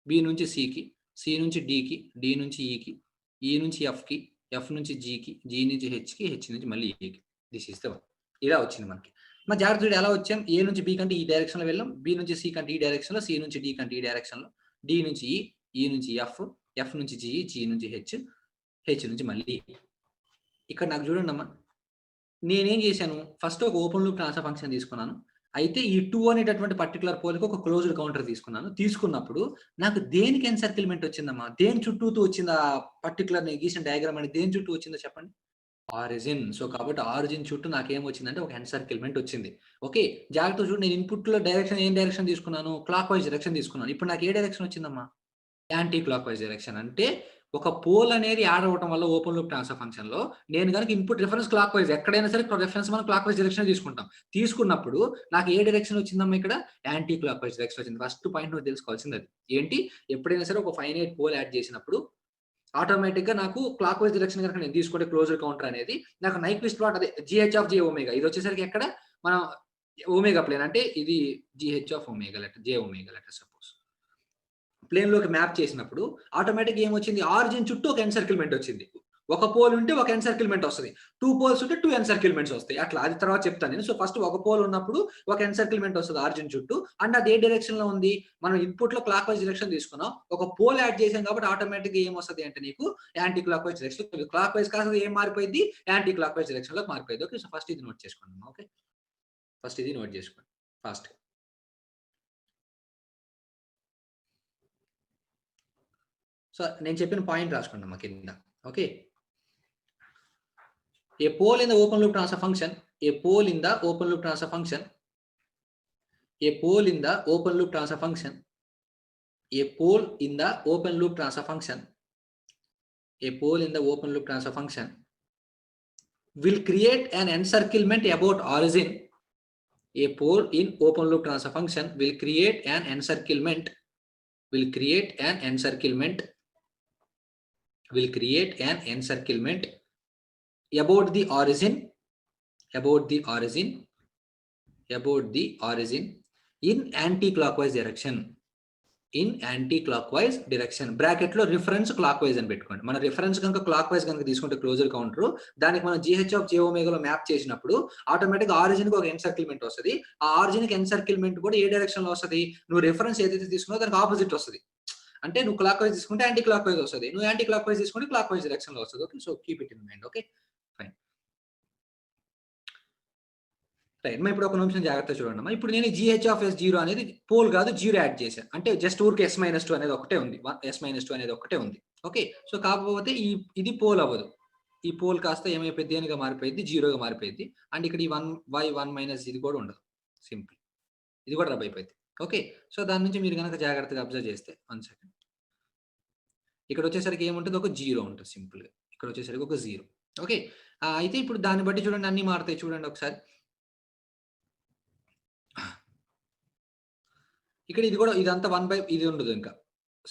బి నుంచి సికి, సి నుంచి డికి, డి నుంచి ఈకి, ఈ నుంచి ఎఫ్కి, ఎఫ్ నుంచి జీకి, జీ నుంచి హెచ్కి, హెచ్ నుంచి మళ్ళీ ఏకి. This is the one. ఇలా వచ్చింది మనకి. మా జాగ్రత్త ఎలా వచ్చాం? ఏ నుంచి బి కంటే ఈ డైరెక్షన్ లో వెళ్ళాం, బి నుంచి సి కంటే ఈ డైరెక్షన్ లో, సి నుంచి డి కంటే ఈ డైరెక్షన్ లో, డి నుంచి ఈ నుంచి ఎఫ్, ఎఫ్ నుంచి జీ, జీ నుంచి హెచ్, హెచ్ నుంచి మళ్ళీ. ఇక్కడ నాకు చూడండి అమ్మా, నేనేం చేశాను? ఫస్ట్ ఒక ఓపెన్ లూప్ ట్రాన్స్ఫర్ ఫంక్షన్ తీసుకున్నాను. అయితే ఈ 2 అనేటటువంటి పర్టికులర్ పోల్కి ఒక క్లోజ్డ్ కౌంటర్ తీసుకున్నాను. తీసుకున్నప్పుడు నాకు దేనికి ఎన్సర్కిల్మెంట్ వచ్చిందమ్మా? దేని చుట్టూతో వచ్చింది? ఆ పర్టికులర్ నేను గీసిన డయాగ్రామ్ అనేది దేని చుట్టూ వచ్చిందో చెప్పండి. ఆరిజిన్. సో కాబట్టి ఆరిజిన్ చుట్టూ నాకేం వచ్చిందంటే ఒక ఎన్సర్కిల్మెంట్ వచ్చింది. ఓకే. జాగ్రత్తగా చూడు, నేను ఇన్పుట్‌లో డైరెక్షన్ ఏం డైరెక్షన్ తీసుకున్నాను? క్లాక్ వైస్ డైరెక్షన్ తీసుకున్నాను. ఇప్పుడు నాకు ఏ డైరెక్షన్ వచ్చిందమ్మా? Anti clock vice direction. అంటే ఒక పోల్ అనేది యాడ్ అవ్వటం వల్ల ఓపెన్ లూప్ ట్రాన్స్‌ఫర్ ఫంక్షన్‌లో నేను గనుక ఇన్పుట్ రిఫరెన్స్ క్లాక్ వైస్ ఎక్కడైనా సరే రిఫరెన్స్ మనం క్లాక్ వైస్ డైరెక్షన్ తీసుకుంటాం. తీసుకున్నప్పుడు నాకు ఏ డైరెక్షన్ వచ్చిందమ్మా ఇక్కడ? యాంటీ క్లాక్ వైస్ డైరెక్షన్ వచ్చింది. ఫస్ట్ పాయింట్ నువ్వు తెలుసుకోవాల్సింది అది. ఏంటి? ఎప్పుడైనా సరే ఒక ఫైనైట్ పోల్ యాడ్ చేసినప్పుడు ఆటోమేటిక్‌గా నాకు క్లాక్ వైస్ డైరెక్షన్ గనుక నేను తీసుకుంటే క్లోజ్డ్ కౌంటర్ అనేది నాకు నైక్విస్ట్ ప్లాట్ అదే జీహెచ్ ఆఫ్ జే ఒమేగా. ఇది వచ్చేసరికి ఎక్కడ మనం ఒమేగా ప్లేన్ అంటే ఇది GH of omega j omega let suppose. ప్లేన్‌లోకి మ్యాప్ చేసినప్పుడు ఆటోమేటిక్‌గా ఏమొచ్చింది? ఆరిజిన్ చుట్టూ ఒక ఎన్సర్కిల్‌మెంట్ వచ్చింది. ఒక పోల్ ఉంటే ఒక ఎన్సర్కిల్‌మెంట్ వస్తది. 2 పోల్స్ ఉంటే 2 ఎన్సర్కిల్‌మెంట్స్ వస్తాయి. అట్లా అది తర్వాత చెప్తాను నేను. సో ఫస్ట్ ఒక పోల్ ఉన్నప్పుడు ఒక ఎన్సర్కిల్‌మెంట్ వస్తది ఆరిజిన్ చుట్టూ. అండ్ అది ఏ డైరెక్షన్‌లో ఉంది? మనం ఇన్పుట్‌లో క్లాక్ వైస్ డైరెక్షన్ తీసుకున్నాం. ఒక పోల్ యాడ్ చేసాం కాబట్టి ఆటోమేటిక్‌గా ఏమొస్తది అంటే నీకు anti clock vice direction. Clockwise కాస్త ఏం మారిపోయిద్ది? యాంటీ క్లాక్ వైస్ డైరెక్షన్‌లోకి మారిపోయిద్ది. ఓకే. సో ఫస్ట్ ఇది నోట్ చేసుకోండి. ఓకే. ఫస్ట్ ఇది నోట్ చేసుకోండి ఫాస్ట్‌గా. సో నేను చెప్పిన పాయింట్ రాసుకోండమ్మా కింద. Okay. A pole in the open loop transfer function, a pole in the open loop transfer function, a pole in the open loop transfer function, a pole in the open loop transfer function, a pole in the open loop transfer function will create an encirclement about origin. A pole in open loop transfer function will create an encirclement, will create an encirclement, will create an encirclement about the origin, about the origin, about the origin in anti-clockwise direction. In anti clock wise direction. Bracket లో reference clock wise అని పెట్టుకోండి. మన reference కనుక clock wise కనుక తీసుకుంటే closure counter దానికి మనం GH of J ఒమేగాలో map చేసినప్పుడు ఆటోమేటిక్ ఆరిజిన్ కి ఒక ఎన్సర్కిల్మెంట్ వస్తుంది. ఆ ఆరిజిన్ కి ఎన్సర్కిల్మెంట్ కూడా ఏ డైరెక్షన్ లో వస్తుంది? నువ్వు రిఫరెన్స్ ఏదైతే తీసుకున్నావు దానికి ఆపోజిట్ వస్తుంది. అంటే నువ్వు క్లాక్ వైజ్ తీసుకుంటే యాంటీ క్లాక్ వైజ్ వస్తుంది, నువ్వు యాంటీ క్లాక్ వైజ్ తీసుకుంటే క్లాక్ వైజ్ డైరెక్షన్ లో వస్తుంది. Okay. So keep it in mind. Okay fine. Right. ఇప్పుడు ఒక నిమిషం జాగ్రత్తగా చూడండి. ఇప్పుడు నేను జీహెచ్ ఆఫ్ ఎస్ జీరో అనేది పోల్ కాదు, జీరో యాడ్ చేశాను. అంటే జస్ట్ ఊరికి ఎస్ మైనస్ 2 అనేది ఒకటే ఉంది. ఎస్ మైనస్ 2 అనేది ఒకటే ఉంది. ఓకే. సో కాకపోతే ఇది పోల్ అవ్వదు. ఈ పోల్ కాస్త ఏమైపోయింది? దేనిగా మారిపోయింది? జీరోగా మారిపోయింది. అండ్ ఇక్కడ ఈ 1/1 మైనస్ ఇది కూడా ఉండదు. సింపుల్. ఇది కూడా రబ్ అయిపోయింది. ఓకే. సో దాని నుంచి మీరు కనుక జాగ్రత్తగా అబ్జర్వ్ చేస్తే 1 సెకండ్. ఇక్కడ వచ్చేసరికి ఏముంటుంది? ఒక జీరో ఉంటుంది సింపుల్ గా. ఇక్కడ వచ్చేసరికి ఒక జీరో. ఓకే. అయితే ఇప్పుడు దాన్ని బట్టి చూడండి అన్ని మారుతాయి. చూడండి ఒకసారి. ఇక్కడ ఇది కూడా ఇదంతా 1/, ఇది ఉండదు ఇంకా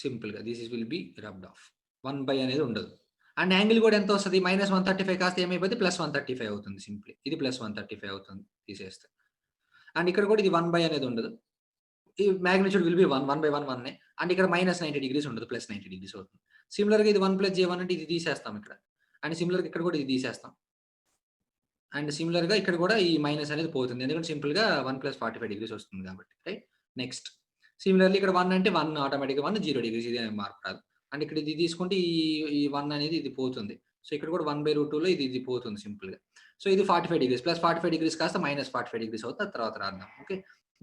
సింపుల్ గా. This will B rubbed of. 1/, అనేది ఉండదు. అండ్ యాంగిల్ కూడా ఎంత వస్తుంది? -135 కాస్త ఏమైపోతుంది? +135 అవుతుంది సింప్లీ. ఇది +135 అవుతుంది తీసేస్తే. అండ్ ఇక్కడ కూడా ఇది 1/, అనేది ఉండదు. ఈ మాగ్నిట్యూడ్ విల్ బి 1/1 1. అండ్ ఇక్కడ -90 డిగ్రీస్ ఉండదు, +90 డిగ్రీస్ అవుతుంది. సిమిలర్ గా ఇది 1 + j1 అంటే ఇది తీసేస్తాం ఇక్కడ. అండ్ సిమిలర్ గా ఇక్కడ కూడా ఇది తీసేస్తాం. అండ్ సిమిలర్ గా ఇక్కడ కూడా ఈ మైనస్ అనేది పోతుంది. ఎందుకంటే సింపుల్ గా 1 + 45 డిగ్రీస్ వస్తుంది కాబట్టి. రైట్. నెక్స్ట్ సిమిలర్లీ ఇక్కడ 1 అంటే 1 ఆటోమేటిక్‌గా 1 0 డిగ్రీస్ ఇది మార్పు రాదు. అండ్ ఇక్కడ ఇది తీసుకుంటే ఈ 1 అనేది ఇది పోతుంది. సో ఇక్కడ కూడా 1/√2లో ఇది పోతుంది సింపుల్‌గా. సో ఇది 45 డిగ్రీస్ ప్లస్ 45 డిగ్రీస్ కాస్త -45 డిగ్రీస్ అవుతుంది. తర్వాత రాద్దాం. ఓకే.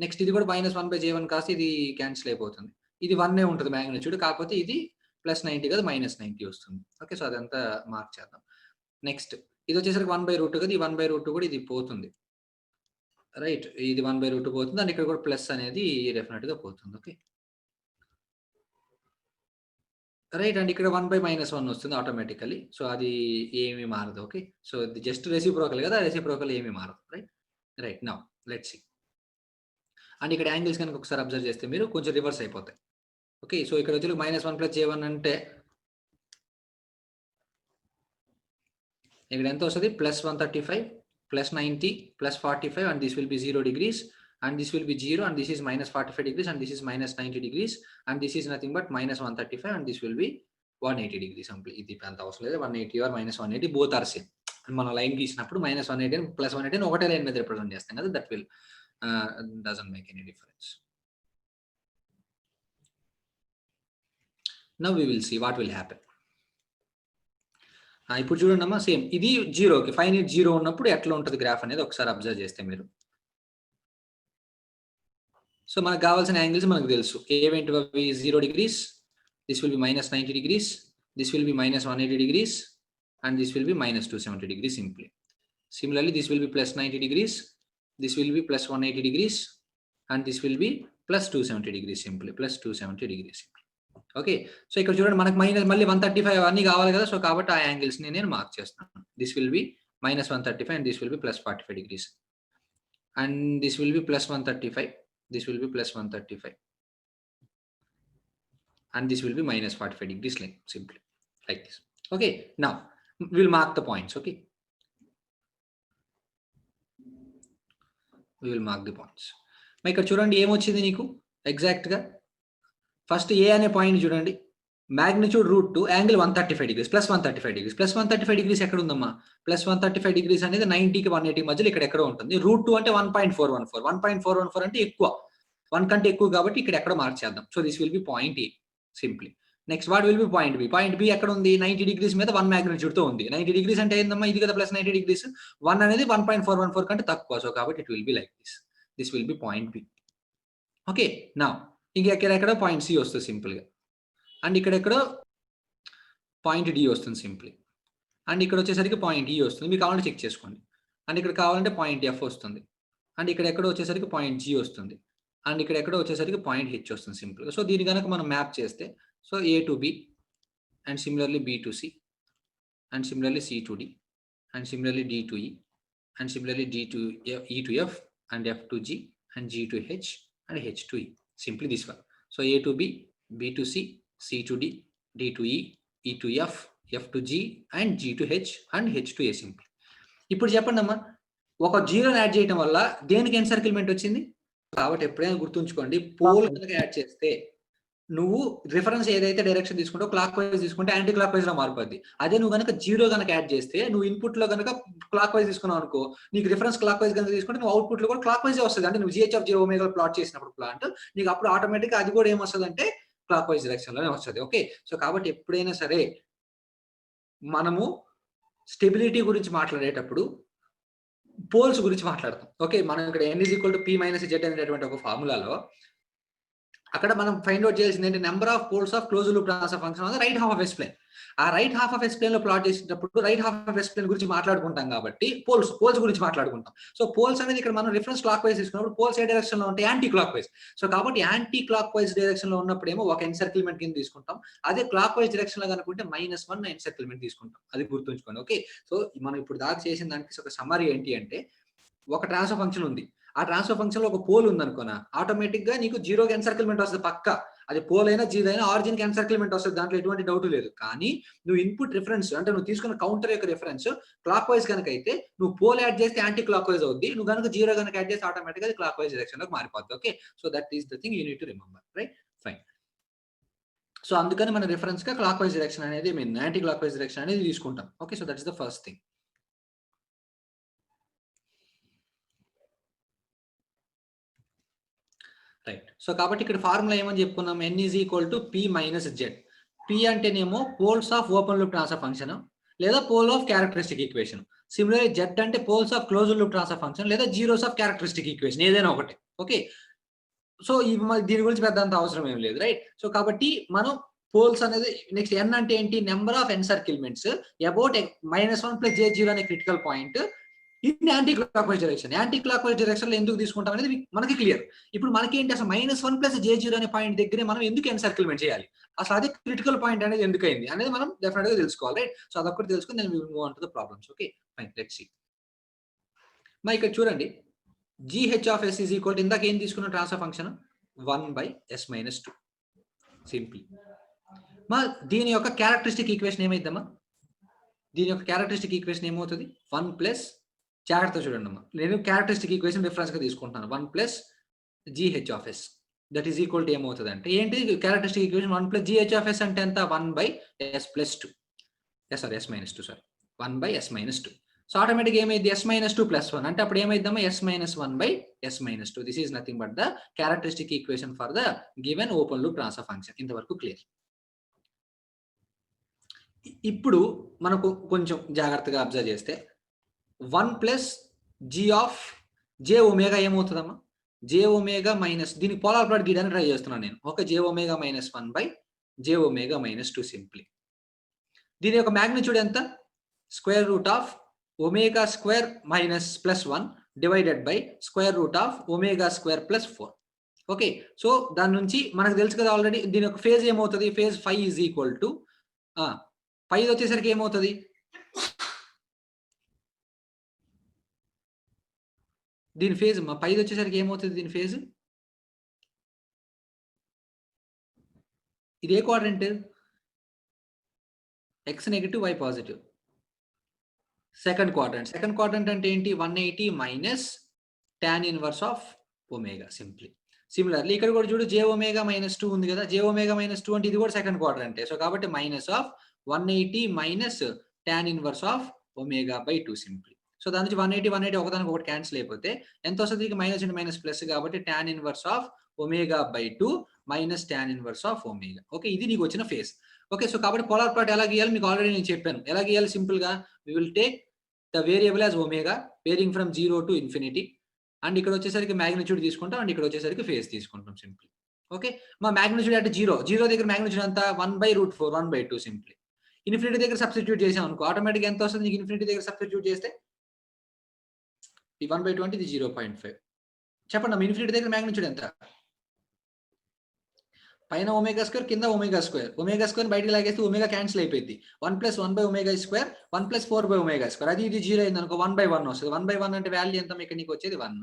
నెక్స్ట్ ఇది కూడా -1/j1 కాస్త ఇది క్యాన్సిల్ అయిపోతుంది. ఇది 1 ఉంటుంది మాగ్నిట్యూడ్. కాకపోతే ఇది +90 కాదు -90 వస్తుంది. ఓకే. సో అదంతా మార్క్ చేద్దాం. నెక్స్ట్ ఇది వచ్చేసరికి 1/√2 కదా. ఈ 1/√2 కూడా ఇది పోతుంది. రైట్. ఇది 1/√2 పోతుంది. అండ్ ఇక్కడ కూడా ప్లస్ అనేది డెఫినెట్ గా పోతుంది. ఓకే. రైట్. అండ్ ఇక్కడ 1/-1 వస్తుంది ఆటోమేటికల్లీ. సో అది ఏమీ మారదు. ఓకే. సో ఇది జస్ట్ రెసిప్రోకల్ కదా. రెసిప్రోకల్ ఏమీ మారదు. Right. Right. Now let's see. And ఇక్కడ యాంగిల్స్ కనుక ఒకసారి అబ్జర్వ్ చేస్తే మీరు కొంచెం రివర్స్ అయిపోతాయి. ఓకే. సో ఇక్కడ వచ్చి -1 + j1 అంటే ఇక్కడ ఎంత వస్తుంది? +135 +90 +45 and this will be 0 degrees and this will be 0 and this is -45 degrees and this is -90 degrees and this is nothing but -135 and this will be 180 degrees. ఇది అంత అవసరం లేదు. 180 or -180 both are same. మనం line గీసినప్పుడు -180 and +180 ఒకటే line మీద represent చేస్తాం కదా. That will doesn't make any difference. Now we will see what will happen. ఇప్పుడు చూడండి అమ్మా, సేమ్ ఇది జీరోకి ఫైనైట్ జీరో ఉన్నప్పుడు ఎట్లా ఉంటుంది గ్రాఫ్ అనేది ఒకసారి అబ్జర్వ్ చేస్తే మీరు. సో మనకు కావాల్సిన యాంగిల్స్ మనకు తెలుసు. ఏవేంటివి? 0 degrees, this will B -90 degrees, this will B -180 degrees and this will be minus 270 degrees simply. Similarly, this will be plus 90 degrees, this will be plus 180 degrees, and this will be plus 270 degrees simply, plus 270 degrees simply. Okay, so ఇక్కడ చూడండి మనకు minus మళ్ళీ 135 అన్నీ కావాలి కదా, so కాబట్టి ఆ angles ని నేను మార్క్ చేస్తాను. This will B minus 135 and this will be plus 45 degrees, and this will be plus 135, this will be plus 135, and this will be minus 45 degrees, like simply like this. Okay, now we'll mark the points. Okay, we will mark the points. మరి ఇక్కడ చూడండి ఏమొచ్చింది నీకు exact గా. First ఏ అనే point చూడండి, magnitude √2 angle 135 degrees, plus 135 degrees, plus 135 degrees ఎక్కడ ఉందమ్మా, plus 135 degrees అనేది 90 కి 180 మధ్యలో ఇక్కడ ఎక్కడో ఉంటుంది. √2 అంటే 1.414, 1.414 అంటే ఎక్కువ, 1 కంటే ఎక్కువ కాబట్టి ఇక్కడ ఎక్కడో మార్క్ చేద్దాం. So this will be point A simply. Next what will be point B. Point B ఎక్కడ ఉంది, 90 degrees మీద 1 magnitude తో ఉంది. 90 degrees అంటే ఏందమ్మా, ఇది కదా ప్లస్ 90 degrees, 1 అనేది 1.414 కంటే తక్కువ, సో కాబట్టి it will be like this. This will be point B. Okay, now ఇంకెక్కడెక్కడ పాయింట్ సి వస్తుంది సింపుల్ గా, అండ్ ఇక్కడెక్కడో పాయింట్ డి వస్తుంది సింప్లీ, అండ్ ఇక్కడ వచ్చేసరికి పాయింట్ ఈ వస్తుంది, మీకు కావాలంటే చెక్ చేసుకోండి. అండ్ ఇక్కడ కావాలంటే పాయింట్ ఎఫ్ వస్తుంది, అండ్ ఇక్కడ ఎక్కడో వచ్చేసరికి పాయింట్ జి వస్తుంది, అండ్ ఇక్కడ ఎక్కడో వచ్చేసరికి పాయింట్ హెచ్ వస్తుంది సింపుల్గా. సో దీని కనుక మనం మ్యాప్ చేస్తే, so A to B, and similarly B to C, and similarly C to D, and similarly D to E, and similarly D to E to F, and F to G, and G to H, and H to E, simply this one. So A to B, B to C, C to D, D to E to F, F to G, and G to H, and H to A simple. ఇప్పుడు చెప్పండి అమ్మా, ఒక జీరోని add చేయడం వల్ల దేనికి ఎన్సర్కిల్మెంట్ వచ్చింది? కాబట్టి ఎప్పుడైనా గుర్తుంచుకోండి, పోల్ కనుక యాడ్ చేస్తే నువ్వు రిఫరెన్స్ ఏదైతే డైరెక్షన్ తీసుకుంటావు క్లాక్ వైజ్ తీసుకుంటే యాంటీ క్లాక్ వైజ్ లో మారిపోద్ది. అదే నువ్వు కనుక జీరో కనుక యాడ్ చేస్తే, నువ్వు ఇన్పుట్ లో కనుక క్లాక్ వైజ్ తీసుకున్నావు అనుకో, నీకు రిఫరెన్స్ క్లాక్ వైజ్ కనుక తీసుకుంటే నువ్వు అవుట్పుట్ లో కూడా క్లాక్ వైజ్ వస్తుంది. అంటే నువ్వు GH of J omega plot చేసినప్పుడు ప్లాంట్ నీకు అప్పుడు ఆటోమేటిక్ అది కూడా ఏమొస్తుంది అంటే క్లాక్ వైజ్ డైరెక్షన్ లోనే వస్తుంది. ఓకే, సో కాబట్టి ఎప్పుడైనా సరే మనము స్టెబిలిటీ గురించి మాట్లాడేటప్పుడు పోల్స్ గురించి మాట్లాడతాం. ఓకే, మనం ఇక్కడ n = p - z అనేటువంటి ఒక ఫార్ములాలో అక్కడ మనం ఫైండ్ అవుట్ చేయాల్సింది ఏంటి, number of poles of closed loop transfer function on the right half of s plane. ఆ right half of s plane లో ప్లాట్ చేసేటప్పుడు right half of s plane గురించి మాట్లాడుకుంటాం కాబట్టి పోల్స్ గురించి మాట్లాడుకుంటాం. సో పోల్స్ అనేది ఇక్కడ మనం రిఫరెన్స్ క్లాక్ వైజ్ తీసుకున్నప్పుడు పోల్స్ ఏ డైరెక్షన్ లో ఉంటాయి, యాంటీ క్లాక్ వైజ్. సో కాబట్టి యాంటీ క్లాక్ వైజ్ డైరెక్షన్ లో ఉన్నప్పుడు ఏమో ఒక ఎన్సర్కిల్మెంట్ కింద తీసుకుంటాం, అదే క్లాక్ వైజ్ డైరెక్షన్ లో కనుకుంటే -1 ఎన్సర్కిల్మెంట్ తీసుకుంటాం. అది గుర్తుంచుకోండి. ఓకే, సో మనం ఇప్పుడు దాకా చేసిన దానికి ఒక సమ్మరీ ఏంటి అంటే, ఒక ట్రాన్స్ఫర్ ఫంక్షన్ ఉంది, ఆ ట్రాన్స్ఫర్ ఫంక్షన్ లో ఒక పోల్ ఉంది అనుకోనా, ఆటోమేటిక్ గా నీకు జీరోకి ఎన్సర్కిల్మెంట్ వస్తుంది పక్క. అది పోల్ అయినా జీరో అయినా ఆరిజిన్ కి ఎన్సర్కిల్మెంట్ వస్తుంది, దాంట్లో ఎటువంటి డౌట్ లేదు. కానీ నువ్వు ఇన్పుట్ రిఫరెన్స్ అంటే నువ్వు తీసుకున్న కౌంటర్ యొక్క రిఫరెన్స్ క్లాక్ వైజ్ కనుక అయితే నువ్వు పోల్ యాడ్ చేస్తే యాంటీ క్లాక్ వైజ్ అవుద్ది, నువ్వు కనుక జీరో కనుక యాడ్ చేస్తే ఆటోమేటిక్ గా క్లాక్ వైజ్ డైరెక్షన్ లోకి మారిపోద్ది. Okay, so that is the thing you need to remember, right? Fine. So అందుకని మన రిఫరెన్స్ గా క్లాక్ వైజ్ డైరెక్షన్ అనేది యాంటీ క్లాక్ వైజ్ డైరెక్షన్ అనేది తీసుకుంటాం. Okay, so that is the first thing. Right, so కాబట్టి ఇక్కడ ఫార్ములా ఏమని చెప్పుకున్నాం, n = p - z. p అంటేనేమో poles of open loop transfer function లేదా pole of characteristic equation. Similarly z అంటే poles of closed loop transfer function లేదా zeros of characteristic equation, ఏదైనా ఒకటి. ఓకే, సో దీని గురించి పెద్దంత అవసరం ఏం లేదు, రైట్? సో కాబట్టి మనం పోల్స్ అనేది నెక్స్ట్ n అంటే ఏంటి, నెంబర్ ఆఫ్ ఎన్సర్కిల్మెంట్స్ అబౌట్ -1 + j0 అనే critical point in anti clock wise direction. Anti clock wise direction లో ఎందుకు తీసుకుంటాం అనేది మనకి క్లియర్. ఇప్పుడు మనకి ఏంటి, అసలు -1 + j0 అనే పాయింట్ దగ్గరే మనం ఎందుకు ఎన్సర్కిల్మెంట్ చేయాలి, అసలు అది క్రిటికల్ పాయింట్ అనేది ఎందుకు అయింది అనేది మనం డెఫినెట్ గా తెలుసుకోవాలి, రైట్? సో అదొక్కటి తెలుసుకుని నేను move on to the problems. Okay, fine, let's see. మరి ఇక్కడ చూడండి, GH of S = ఇందాక ఏం తీసుకున్న ట్రాన్స్ఫర్ ఫంక్షన్ 1/s - 2 సింప్లీ. మా దీని యొక్క క్యారెక్టరిస్టిక్ ఈక్వేషన్ ఏమైందమ్మా, దీని యొక్క క్యారెక్టరిస్టిక్ ఈక్వేషన్ ఏమవుతుంది, 1 జాగ్రత్త చూడండి అమ్మా, నేను క్యారెక్టరిస్టిక్ ఈక్వేషన్ రిఫరెన్స్ గా తీసుకుంటాను, 1 + GH of S that is equal to ఏమవుతుంది అంటే ఏంటి, characteristic equation 1 + GH of S అంటే ఎంత, 1/s + 2, s - 2 sorry 1/s - 2. So automatic ఏమైంది, s - 2 + 1 అంటే అప్పుడు ఏమైందమ్మా, s - 1/s - 2. This is nothing but the characteristic equation for the given open loop transfer function. ఇంతవరకు క్లియర్. ఇప్పుడు మనకు కొంచెం జాగ్రత్తగా అబ్జర్వ్ చేస్తే 1 + g of j omega ఏమవుతుందమ్మా, j omega minus, దీనికి పోలార్ ప్లాట్ గీయడానికి ట్రై చేస్తున్నాను నేను. ఒక j omega - 1/j omega - 2 simply. దీని యొక్క మ్యాగ్నిట్యూడ్ ఎంత, square root of omega square minus plus 1 divided by square root of omega square plus 4. Okay, so దాని నుంచి మనకు తెలుసు కదా ఆల్రెడీ దీని యొక్క ఫేజ్ ఏమవుతుంది, phase phi is equal to phi వచ్చేసరికి ఏమవుతుంది, దీని ఫేజ్ పైది వచ్చేసరికి ఏమవుతుంది, దీని ఫేజ్ ఇది ఏ quadrant, X negative Y positive, second quadrant అంటే ఏంటి 180 minus tan inverse of omega simply. Similarly ఇక్కడ కూడా చూడు జే ఒమేగా మైనస్ 2 ఉంది కదా, జే ఒమేగా మైనస్ 2 అంటే ఇది కూడా సెకండ్ క్వాడ్రంటే, సో కాబట్టి minus of 180 minus tan inverse of omega by 2 simply. So దాని నుంచి 180 ఒకదానికి ఒకటి క్యాన్సిల్ అయిపోతే ఎంత వస్తుంది, మైనస్ ఇంటూ మైనస్ ప్లస్ కాబట్టి tan inverse of omega by 2 minus tan inverse of omega. Okay, ఇది నీకు వచ్చిన ఫేజ్. ఓకే, సో కాబట్టి పోలార్ ప్లాట్ ఎలా గీయాలి మీకు ఆల్రెడీ నేను చెప్పాను. ఎలా గీయాలి, సింపుల్ గా we will take the variable as omega varying from 0 to infinity, and ఇక్కడ వచ్చేసరికి మ్యాగ్నిట్యూడ్ తీసుకుంటాం, అండ్ ఇక్కడ వచ్చేసరికి ఫేజ్ తీసుకుంటాం సింప్లీ. ఓకే, మా మ్యాగ్నిట్యూడ్ అంటే 0 దగ్గర మ్యాగ్నిట్యూడ్ అంతా 1/√4 1/2 సింప్లీ. ఇన్ఫినిటీ దగ్గర సబ్స్టిట్యూట్ చేసాం అనుకో ఆటోమేటిక్ ఎంత వస్తుంది నీకు, ఇన్ఫినిటీ దగ్గర సబ్స్టిట్యూట్ చేస్తే ఈ 1/2 అంటే ఇది 0.5. చెప్పండి అమ్మ, ఇన్ఫినిటీ దగ్గర మ్యాగ్నిట్యూడ్ ఎంత, పైన ఒమేగా స్క్వేర్ కింద ఒమేగా స్క్వేర్ బయటికి లాగేస్తే ఒమేగా క్యాన్సిల్ అయిపోయింది, 1 + 1/ఒమేగా స్క్వేర్ 1 + 4/ఒమేగా స్క్వేర్, అది ఇది 0 అయింది అనుకో 1/1 వస్తుంది. 1/1 అంటే వాల్యూ ఎంత ఇక్కడ నీకు వచ్చేది 1.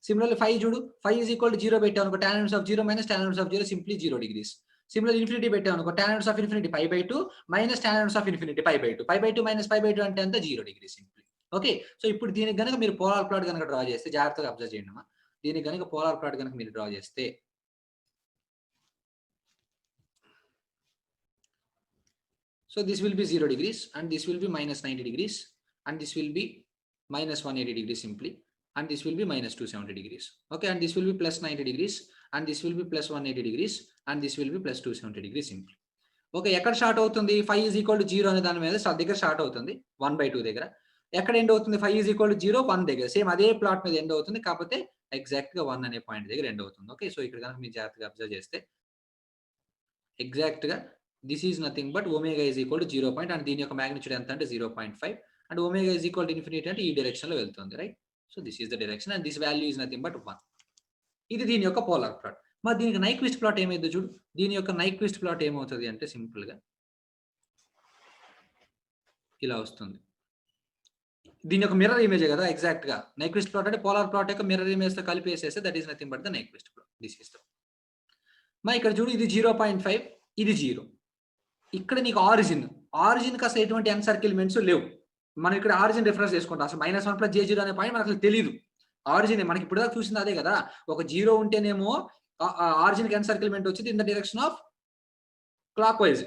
సిమిలర్లీ 5 చూడు, 5 = 0 పెట్టాం అనుకో tan inverse of 0 minus tan inverse of 0 simply 0 degrees. Similarly infinity పెట్టాం అనుకో tan inverse of infinity π/2 minus tan inverse of infinity π/2, π/2 minus π/2 అంటే ఎంత 0 డిగ్రీ సింప్లీ. ఓకే, సో ఇప్పుడు దీనికి గనుక మీరు పోలార్ ప్లాట్ గనుక డ్రా చేస్తే జాగ్రత్తగా అబ్జర్వ్ చేయండి అమ్మా, దీనికి గనుక పోలార్ ప్లాట్ గనుక మీరు డ్రా చేస్తే so this will be 0 degrees and this will be minus 90 degrees and this will be minus 180 degrees simply and this will be minus 270 degrees. Okay, and this will be plus 90 degrees and this will be plus 180 degrees and this will be plus 270 degrees simply. Okay, ఎక్కడ start అవుతుంది, phi is equal to 0 అనే దాని మీద దగ్గర start అవుతుంది 1/2 దగ్గర. ఎక్కడ end అవుతుంది, phi is equal to 0 1 దగ్గర, సేమ్ అదే ప్లాట్ మీద ఎండ్ అవుతుంది, కాకపోతే ఎగ్జాక్ట్ గా 1 అనే పాయింట్ దగ్గర ఎండ్ అవుతుంది. ఓకే, సో ఇక్కడ కనుక మీరు జాగ్రత్తగా అబ్జర్వ్ చేస్తే ఎగ్జాక్ట్ గా this is nothing but omega is equal to 0 point and దీని యొక్క magnitude ఎంత అంటే 0.5 and omega is equal to infinity అంటే ఈ డైరెక్షన్ లో వెళ్తుంది, right. So this is the direction and this value is nothing but 1. ఇది దీని యొక్క పోలార్ ప్లాట్. మరి దీనికి నైక్విస్ట్ ప్లాట్ ఏమైందో చూడు, దీని యొక్క నైక్విస్ట్ ప్లాట్ ఏమవుతుంది అంటే సింపుల్ గా ఇలా వస్తుంది. దీని యొక్క మిర్రర్ ఇమేజ్ కదా ఎగ్జాక్ట్ గా నైక్విస్ట్ ప్లాట్ అంటే పోలార్ ప్లాట్ యొక్క మిర్రర్ ఇమేజ్ తో కలిపి వేసేస్తే that is nothing but the Nyquist plot. This is the మా ఇక్కడ చూడు ఇది 0.5 ఇది 0. ఇక్కడ నీకు ఆరిజిన్ అసలు ఎటువంటి ఎన్ సర్కిల్మెంట్స్ లేవు. మనం ఇక్కడ ఆరిజిన్ రిఫరెన్స్ చేసుకుంటాం, అసలు -1 + j0 అనే పాయింట్ మనకు తెలియదు. ఆరిజిన్ మనకి ఇప్పుడు దాకా చూసింది అదే కదా, ఒక 0 ఉంటేనేమో ఆరిజిన్ ఎన్ సర్కిల్మెంట్ వచ్చింది in the direction of clockwise.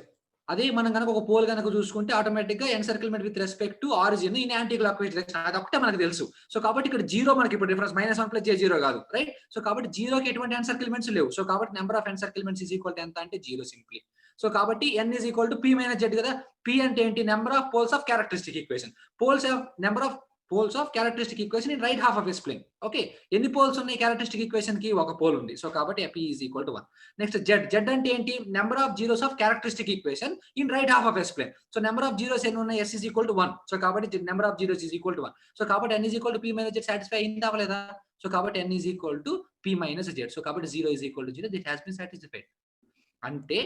అదే మనం కనుక ఒక పోల్ కనుక చూసుకుంటే ఆటోమేటిక్ గా encirclement with respect to origin in anti clock wise direction, అది ఒకటే మనకు తెలుసు. సో కాబట్టి ఇక్కడ 0 మనకి ఇప్పుడు రిఫరెన్స్ -1 + j0 కాదు, రైట్. సో కాబట్టి 0కి ఎటువంటి ఎన్ సర్కిల్మెంట్స్ లేవు. సో కాబట్టి number of encirclements is equal to ఎంత అంటే 0 సింప్లీ. సో కాబట్టి n is equal to p minus z కదా, p అంటే ఏంటి, number of poles of characteristic equation, number of poles of characteristic equation in right half of s plane. Okay, ఎన్ని poles ఉన్నాయి characteristic equation కి, ఒక pole ఉంది. So కాబట్టి p is equal to 1. Next z అంటే ఏంటి, number of zeros of characteristic equation in right half of s plane. So number of zeros ఎన్ని ఉన్నాయి, s is equal to 1. So కాబట్టి number of zeros is equal to 1. So కాబట్టి n is equal to p minus z satisfy అయిందా అవ్వలేదా. So కాబట్టి n is equal to p minus z. So కాబట్టి 0 is equal to 0, that has been satisfied. అంటే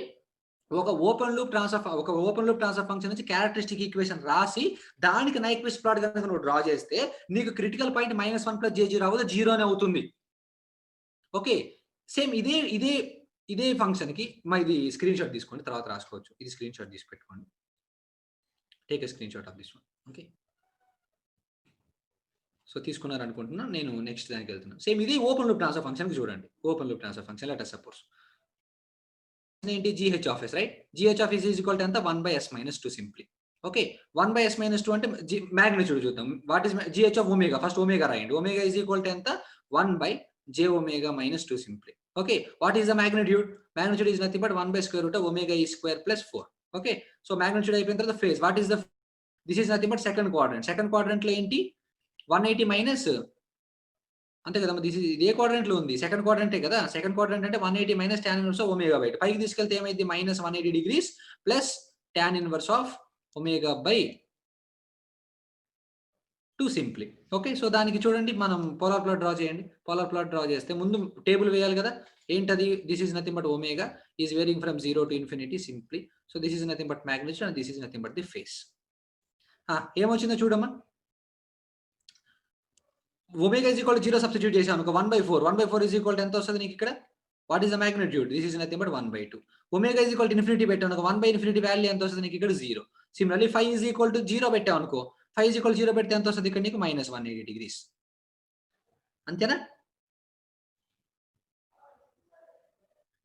ఒక open loop transfer function నుంచి characteristic equation రాసి దానికి నైక్విస్ట్ ప్లాట్ కనుక నువ్వు డ్రా చేస్తే నీకు క్రిటికల్ పాయింట్ -1 + j0 అవ్వదు, 0 అనే అవుతుంది. ఓకే, సేమ్ ఇదే ఫంక్షన్ కి ఇది స్క్రీన్ షాట్ తీసుకోండి, తర్వాత రాసుకోవచ్చు. ఇది స్క్రీన్ షాట్ తీసి పెట్టుకోండి, take a screen shot of this one. Okay, so తీసుకున్నారు అనుకుంటున్నా. నేను నెక్స్ట్ దానికి వెళ్తున్నాను. సేమ్ ఇది ఓపెన్ లూప్ ట్రాన్స్ఫర్ ఫంక్షన్ కి చూడండి. Open loop transfer function let us suppose ఏంటి, gh of s, right. gh of s is equal to ఎంత 1/s - 2 సింప్లీ. ఓకే, 1/s - 2 అంటే మ్యాగ్నిట్యూడ్ చూద్దాం. What is gh of omega, first omega రాయండి. Omega is equal to ఎంత 1/j⍵ - 2 simply. Okay, what is the magnitude is nothing but 1/√= omega e² + 4. Okay, so magnitude అయిపోయిన తర్వాత phase, what is the, this is nothing but second quadrant లో ఏంటి 180 minus అంతే కదా, ఇదే quadrant లో ఉంది, సెకండ్ క్వాడ్రంటే కదా. సెకండ్ క్వాడ్రంట్ అంటే 180 minus tan inverse omega by 2. పైకి తీసుకెళ్తే ఏమైంది -180 degrees plus tan inverse of omega by 2 simply. Okay, so దానికి చూడండి మనం పోలార్ ప్లాట్ డ్రా చేయండి. పోలార్ ప్లాట్ డ్రా చేస్తే ముందు టేబుల్ వేయాలి కదా. ఏంటది? This is nothing but omega is varying from 0 to infinity simply. So this is nothing but magnitude and this is nothing but the phase. ఏమొచ్చిందో చూడమ్మా. Omega is equal to 0 substitute చేసాం అనుకో 1/4. 1/4 is equal to ఎంత వస్తుంది నీకు ఇక్కడ? What is the magnitude? This is nothing but 1/2. Omega is equal to infinity పెట్టాం అనుకో 1/∞ వాల్యూ ఎంత వస్తుంది నీకు ఇక్కడ? 0. సిమిలర్లీ 5 ఈజ్ ఈక్వల్ టు 0 పెట్టాం అనుకో 5 ఈజ్ ఈక్వల్ 0 పెడితే ఎంత వస్తుంది ఇక్కడ నీకు? -180 degrees. అంతేనా?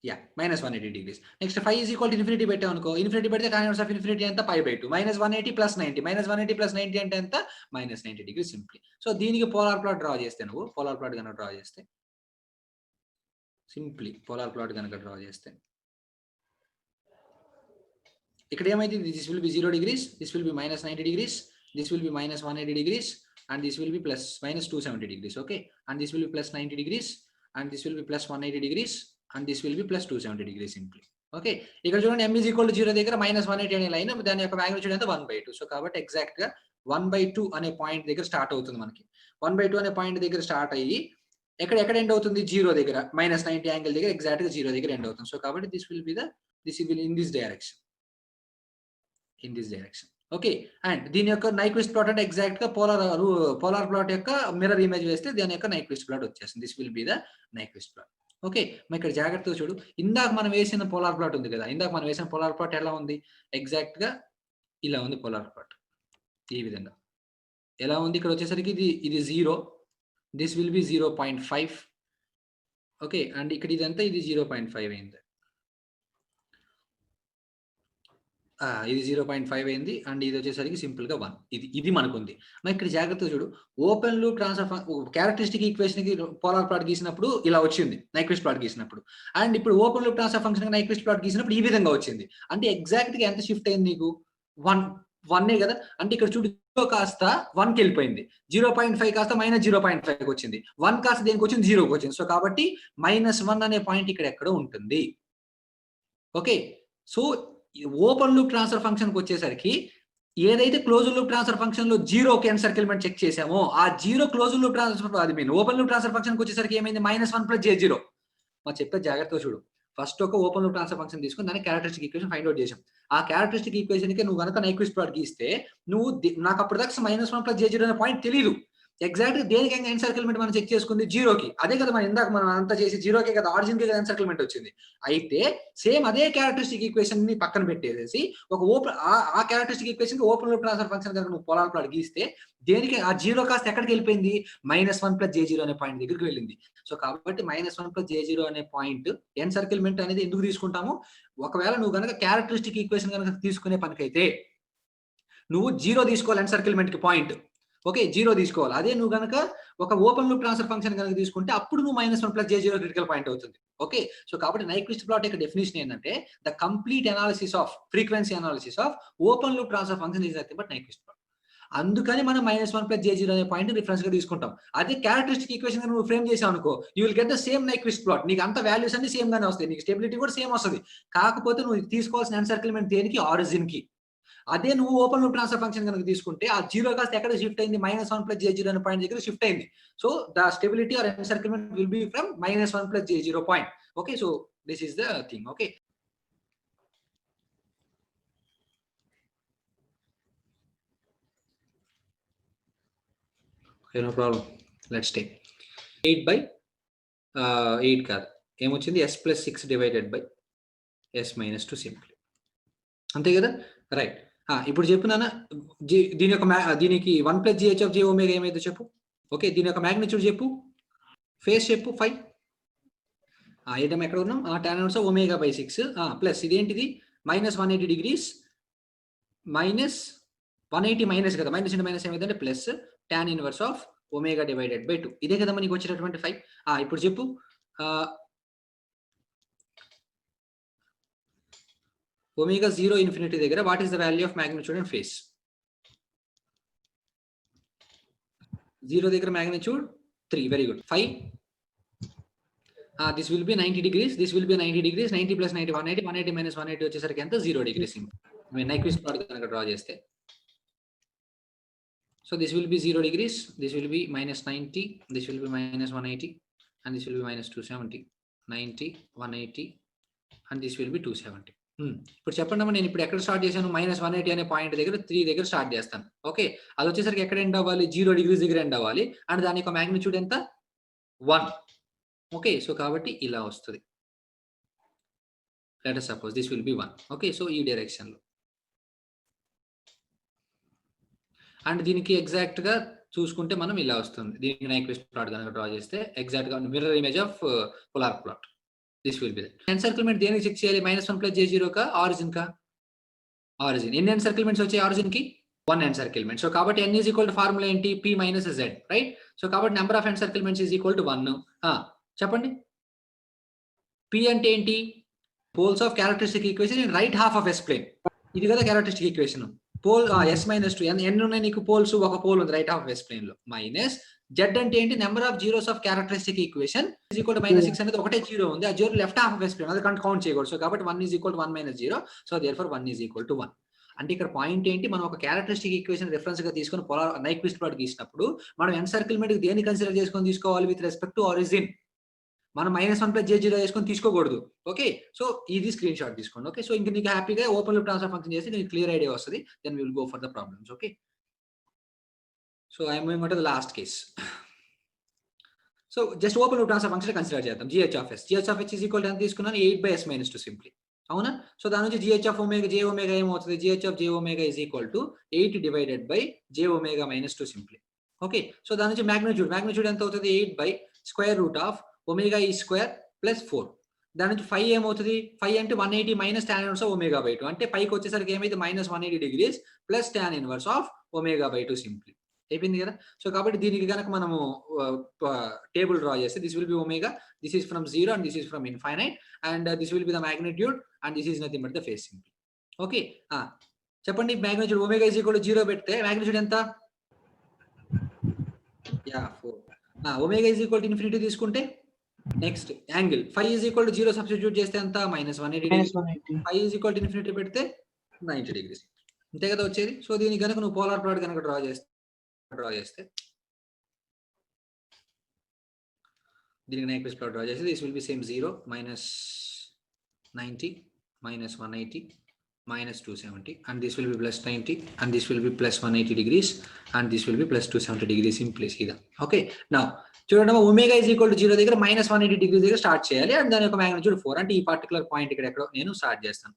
Yeah, -180 degrees. Next 5 is equal to infinity పెట్టాం అనుకో ఇన్ఫినిటీ పెడితే tan ఇన్వర్స్ ఆఫ్ ఇన్ఫినిటీ ఎంత? π/2. -180 + 90. -180 + 90 అంటే ఎంత? -90 degrees సింప్లీ. సో దీనికి పోలార్ ప్లాట్ డ్రా చేస్తే నువ్వు పోలార్ ప్లాట్ కనుక డ్రా చేస్తే సింప్లీ పోలార్ ప్లాట్ కనుక డ్రా చేస్తే ఇక్కడ ఏమైంది? This will B 0 degrees, this will B -90 degrees, this will B -180 degrees and this will be -270 degrees. Okay, and this will be +90 degrees and this will be +180 degrees and this will be +270 degrees simply. Okay, ఇక్కడ చూడండి m is equal to 0 దగ్గర -180 అనే line దాని యొక్క magnitude ఎంత? 1/2. So కాబట్టి exact గా 1/2 అనే పాయింట్ దగ్గర స్టార్ట్ అవుతుంది మనకి. 1/2 అనే పాయింట్ దగ్గర స్టార్ట్ అయ్యి ఎక్కడ ఎండ్ అవుతుంది? 0 దగ్గర -90 యాంగిల్ దగ్గర ఎగ్జాక్ట్ గా 0 దగ్గర ఎండ్ అవుతుంది. సో కాబట్టి this will in this direction. Okay, and దీని యొక్క నైక్విస్ట్ ప్లాట్ అంటే ఎగ్జాక్ట్ గా పోలార్ ప్లాట్ యొక్క మిర్రర్ ఇమేజ్ వేస్తే దాని యొక్క నైక్విస్ట్ ప్లాట్ వచ్చేస్తుంది. This will be the Nyquist plot. Okay, మరి ఇక్కడ జాగ్రత్తగా చూడు. ఇందాక మనం వేసిన పోలార్ ప్లాట్ ఉంది కదా, ఇందాక మనం వేసిన పోలార్ ప్లాట్ ఎలా ఉంది? ఎగ్జాక్ట్ గా ఇలా ఉంది పోలార్ ప్లాట్. ఈ విధంగా ఎలా ఉంది? ఇక్కడ వచ్చేసరికి ఇది 0, this will B 0.5. Okay, and ఇక్కడ ఇదంతా ఇది 0.5 అయింది. ఇది 0.5 అయింది అండ్ ఇది వచ్చేసరికి సింపుల్ గా 1. ఇది మనకుంది. మరి ఇక్కడ జాగ్రత్తగా చూడు. Open loop transfer characteristic equation కి పోలార్ ప్లాట్ గీసినప్పుడు ఇలా వచ్చింది నైక్విస్ట్ ప్లాట్ గీసినప్పుడు. అండ్ ఇప్పుడు open loop transfer function Nyquist plot గీసినప్పుడు ఈ విధంగా వచ్చింది. అంటే ఎగ్జాక్ట్ గా ఎంత షిఫ్ట్ అయింది నీకు? 1 కదా. అంటే ఇక్కడ చూడు 0 కాస్త 1కి వెళ్ళిపోయింది, 0.5 కాస్త -0.5 వచ్చింది, 1 కాస్త దేనికి వచ్చింది? 0కి వచ్చింది. సో కాబట్టి -1 అనే పాయింట్ ఇక్కడ ఎక్కడో ఉంటుంది. Okay, so open loop transfer function కి వచ్చేసరికి ఏదైతే క్లోజ్ లూప్ ట్రాన్స్ఫర్ ఫంక్షన్ లో 0కి ఎన్సర్కిల్మెంట్ చెక్ చేసామో ఆ 0 close loop transfer open loop transfer function కి వచ్చేసరికి ఏమైంది? -1 + j0. మా చెప్పే జాగ్రత్తగా చూడు. ఫస్ట్ ఒక ఓపెన్ లూప్ ట్రాన్స్ఫర్ ఫంక్షన్ తీసుకొని దాని క్యారెక్టరిస్టిక్ ఈక్వేషన్ ఫైండ్ అవుట్ చేసాం. ఆ క్యారెక్టరిస్టిక్ ఈక్వేషన్ కి నువ్వు కనుక నైక్విస్ట్ ప్లాట్ గీస్తే నువ్వు నాకు అప్పుడు దాకా -1 + j0 అనే పాయింట్ తెలియదు. ఎగ్జాక్ట్ దేనికి ఎన్సర్కిల్మెంట్ మనం చెక్ చేసుకుంది? 0కి. అదే కదా మనం ఇందాక మనం అంతా చేసి 0కే కదా ఆరిజిన్ కి కదా ఎన్సర్కిల్మెంట్ వచ్చింది. అయితే సేమ్ అదే క్యారెక్టరిస్టిక్ ఈక్వేషన్ ని పక్కన పెట్టేసి ఒక ఆ క్యారెక్టరిస్టిక్ ఈక్వేషన్ కి ఓపెన్ లూప్ ట్రాన్స్ఫర్ ఫంక్షన్ కనుక నువ్వు పోలార్ ప్లాట్ గీస్తే దేనికి ఆ 0 కాస్త ఎక్కడికి వెళ్ళిపోయింది? -1 + j0 అనే పాయింట్ దగ్గరికి వెళ్ళింది. సో కాబట్టి -1 + j0 అనే పాయింట్ ఎన్సర్కిల్మెంట్ అనేది ఎందుకు తీసుకుంటాము? ఒకవేళ నువ్వు కనుక క్యారెక్టరిస్టిక్ ఈక్వేషన్ కనుక తీసుకునే పనికైతే నువ్వు 0 తీసుకోవాలి ఎన్సర్కిల్మెంట్ కి పాయింట్. ఓకే, 0 తీసుకోవాలి. అదే నువ్వు కనుక ఒక ఓపెన్ లూప్ ట్రాన్స్ఫర్ ఫంక్షన్ కనుక తీసుకుంటే అప్పుడు నువ్వు -1 + j0 క్రిటికల్ పాయింట్ అవుతుంది. ఓకే, సో కాబట్టి నైక్విస్ట్ ప్లాట్ యొక్క డెఫినిషన్ ఏంటంటే the complete analysis off frequency analysis of open loop transfer function is nothing but Nyquist plot. అందుకని మనం -1 + j0 అనే పాయింట్ రిఫరెన్స్ గా తీసుకుంటాం. అదే క్యారెక్టరిస్టిక్ ఈక్వేషన్ నువ్వు ఫ్రేమ్ చేసావు అనుకో you will get the same Nyquist plot. నీకు అంత వాల్యూస్ అన్ని సేమ్ గానే వస్తాయి, నీకు స్టెబిలిటీ కూడా సేమ్ వస్తుంది. కాకపోతే నువ్వు తీసుకోవాల్సిన ఎన్సర్కిల్మెంట్ దేనికి? ఆరిజిన్ కి. అదే నువ్వు ఓపెన్ లూప్ ట్రాన్స్ఫర్ ఫంక్షన్ కనుక తీసుకుంటే ఆ 0 కాస్త ఎక్కడ షిఫ్ట్ అయింది? -1 + j0 అనే పాయింట్ దగ్గర షిఫ్ట్ అయింది. So the stability or encirclement will be from -1 + j0 point. Okay, so this is the thing. Okay, no problem. Let's take 8/8 కాదు ఏమొచ్చింది? s + 6 divided by s - 2 simply. అంతే కదా, రైట్. ఇప్పుడు చెప్పు నాన్న, దీనికి 1 + gh of j ఒమేగా ఏమైందో చెప్పు. ఓకే, దీని యొక్క మ్యాగ్నిట్యూడ్ చెప్పు, ఫేస్ చెప్పు 5. ఏదైనా ఎక్కడ ఉన్నాం? tan ఇన్వర్స్ ω/6 ప్లస్ ఇదేంటిది? -180 degrees -180 మైనస్ కదా, మైనస్ ఇంటూ మైనస్ ఏమైందంటే plus tan inverse of omega divided by 2. ఇదే కదా మనకి వచ్చేటటువంటి 5. ఇప్పుడు చెప్పు ఒమేగా 0 ఇన్ఫినిటీ దగ్గర what is the value of magnitude and face? 0 దగ్గర magnitude 3. Very good. 5 this will B 90 degrees, this will B 90 degrees, 90 + 90 180, 180 - 180 వచ్చేసరికి ఎంత? 0 degrees. నైక్విస్ట్ ప్లాట్ కనుక డ్రా చేస్తే So this will be 0 degrees, this will be minus 90, this will be minus 180, and this will be minus 270, 90, 180, and this will be 270. ఇప్పుడు చెప్పండి అమ్మా, నేను ఇప్పుడు ఎక్కడ స్టార్ట్ చేశాను? -180 అనే పాయింట్ దగ్గర 3 దగ్గర స్టార్ట్ చేస్తాను. ఓకే, అది వచ్చేసరికి ఎక్కడ ఎండ్ అవ్వాలి? 0 degrees దగ్గర ఎండ్ అవ్వాలి. అండ్ దాని యొక్క మ్యాగ్నిట్యూడ్ ఎంత? 1. ఓకే, సో కాబట్టి ఇలా వస్తుంది. Let us suppose this will be 1. Okay, so ఈ డైరెక్షన్ లో. అండ్ దీనికి ఎగ్జాక్ట్ గా చూసుకుంటే మనం ఇలా వస్తుంది. దీనికి నైక్విస్ట్ ప్లాట్ కనుక డ్రా చేస్తే ఎగ్జాక్ట్ గా mirror image of polar plot. This will be that. Encirclement దేనికి చెక్ చేయాలి? -1 + j0 కా, ఆరిజిన్ కా? ఆరిజిన్. ఎన్ని ఎన్సర్కిల్మెంట్స్ వచ్చాయి ఆరిజిన్ కి? 1 ఎన్సర్కిల్మెంట్. సో కాబట్టి n is equal to formula ఏంటి? p - z, right? సో కాబట్టి number of encirclements is equal to 1. చెప్పండి, p అంటే ఏంటి? Poles of characteristic equation in right half of s plane. ఇది కదా characteristic equation. Pole s - 2 n ఉన్నాయి నీకు poles, ఒక పోల్ ఉంది right half of s plane లో. మైనస్ z అంటే ఏంటి? Number of zeros of characteristic equation is equal to -6 అనేది ఒకటే జీరో ఉంది. ఆ zero left half of s plane, అది కౌంట్ చేయకూడదు. సో కాబట్టి 1 is equal to 1 - 0. So therefore 1 is equal to 1. అంటే ఇక్కడ పాయింట్ ఏంటి? మనం ఒక క్యారెక్టరిస్టిక్ ఈక్వేషన్ రిఫరెన్స్ గా తీసుకొని పోలార్ నైక్విస్ట్ ప్లాట్ గీసినప్పుడు మనం ఎన్సర్కిల్మెంట్ దేన్ని కన్సిడర్ చేసుకొని తీసుకోవాలి? With respect to origin. మనం -1 + j0 వేసుకొని తీసుకోకూడదు. ఓకే, సో ఇది స్క్రీన్ షాట్ తీసుకోండి. ఓకే, సో ఇంక నీకు హ్యాపీగా ఓపెన్ లూప్ ట్రాన్స్ఫర్ ఫంక్షన్ చేసి నీకు క్లియర్ ఐడియా వస్తుంది. Then we will go for the problems. Okay, so I am going to the last case. So just open loop transfer function consider చేద్దాం. gh(h). gh(h) is equal to ఎంత తీసుకున్నాను? 8/s - 2 simply. అవునా? So దాని నుంచి gh(ω) jω ఏమవుతుంది? gh(jω) is equal to 8 divided by jω - 2 simply. Okay, so దాని నుంచి magnitude ఎంత అవుతుంది? 8/√(ω² + 4. దాని నుంచి 5 ఏమవుతుంది? 5 అంటే 180 - tan inverse of ω/2. అంటే పైకి వచ్చేసరికి ఏమైతే -180 degrees plus tan inverse of ω/2 simply. అయిపోయింది కదా? సో కాబట్టి దీనికి కనుక మనము టేబుల్ డ్రా చేస్తే this will be omega, this is from 0 and this is from infinite, and this will be the magnitude and this is nothing but the phase simply. Okay, చెప్పండి, magnitude omega is equal to 0 పెడితే magnitude ఎంత? 4. Omega is equal to infinity తీసుకుంటే next angle φ is equal to 0 substitute చేస్తే ఎంత? -180 degrees. φ is equal to infinity పెడితే 90 degrees. అంతే కదా వచ్చేది. సో దీనికి కనుక నువ్వు పోలార్ ప్లాట్ కనుక డ్రా చేస్తే దీనికి నైక్విస్ట్ ప్లాట్ డ్రా చేస్తే this will B same 0 -90 -180 -270, and this will be +90, and this will be +180 degrees, and this will be +270 degrees in place either. Okay, now చూడండి, ఒమేగా ఈజ్ ఈక్వల్ టు 0 దగ్గర -180 degrees దగ్గర start చేయాలి, and దాని యొక్క magnitude 4. అంటే ఈ particular point ఇక్కడ ఎక్కడో నేను స్టార్ట్ చేస్తాను.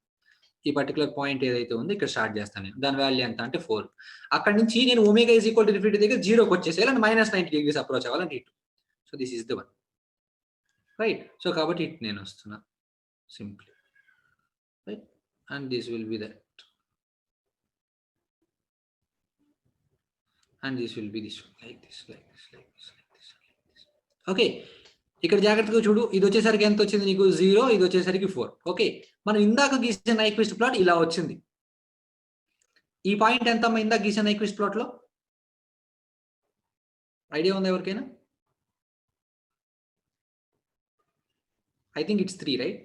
ఈ పర్టికులర్ పాయింట్ ఏదైతే ఉందో ఇక్కడ స్టార్ట్ చేస్తాను నేను. దాని వాల్యూ ఎంత అంటే 4. అక్కడ నుంచి నేను omega is equal to infinity దగ్గర 0కి వచ్చేసేయాలి, అండ్ -90 degrees అప్రోచ్ అవ్వాలంటే ఇటు. So this is the one, right? So కాబట్టి ఇటు నేను వస్తున్నా simply, right? And this will be that, and this will be this one, like this. Okay, ఇక్కడ జాగ్రత్తగా చూడు, ఇది వచ్చేసరికి ఎంత వచ్చింది నీకు? 0, ఇది వచ్చేసరికి 4. ఓకే, మనం ఇందాక గీసిన నైక్విస్ట్ ప్లాట్ ఇలా వచ్చింది. ఈ పాయింట్ ఎంత అమ్మా ఇందాక గీసిన నైక్విస్ట్ ప్లాట్ లో? ఐడియా ఉందా ఎవరికైనా? I think it's 3, right?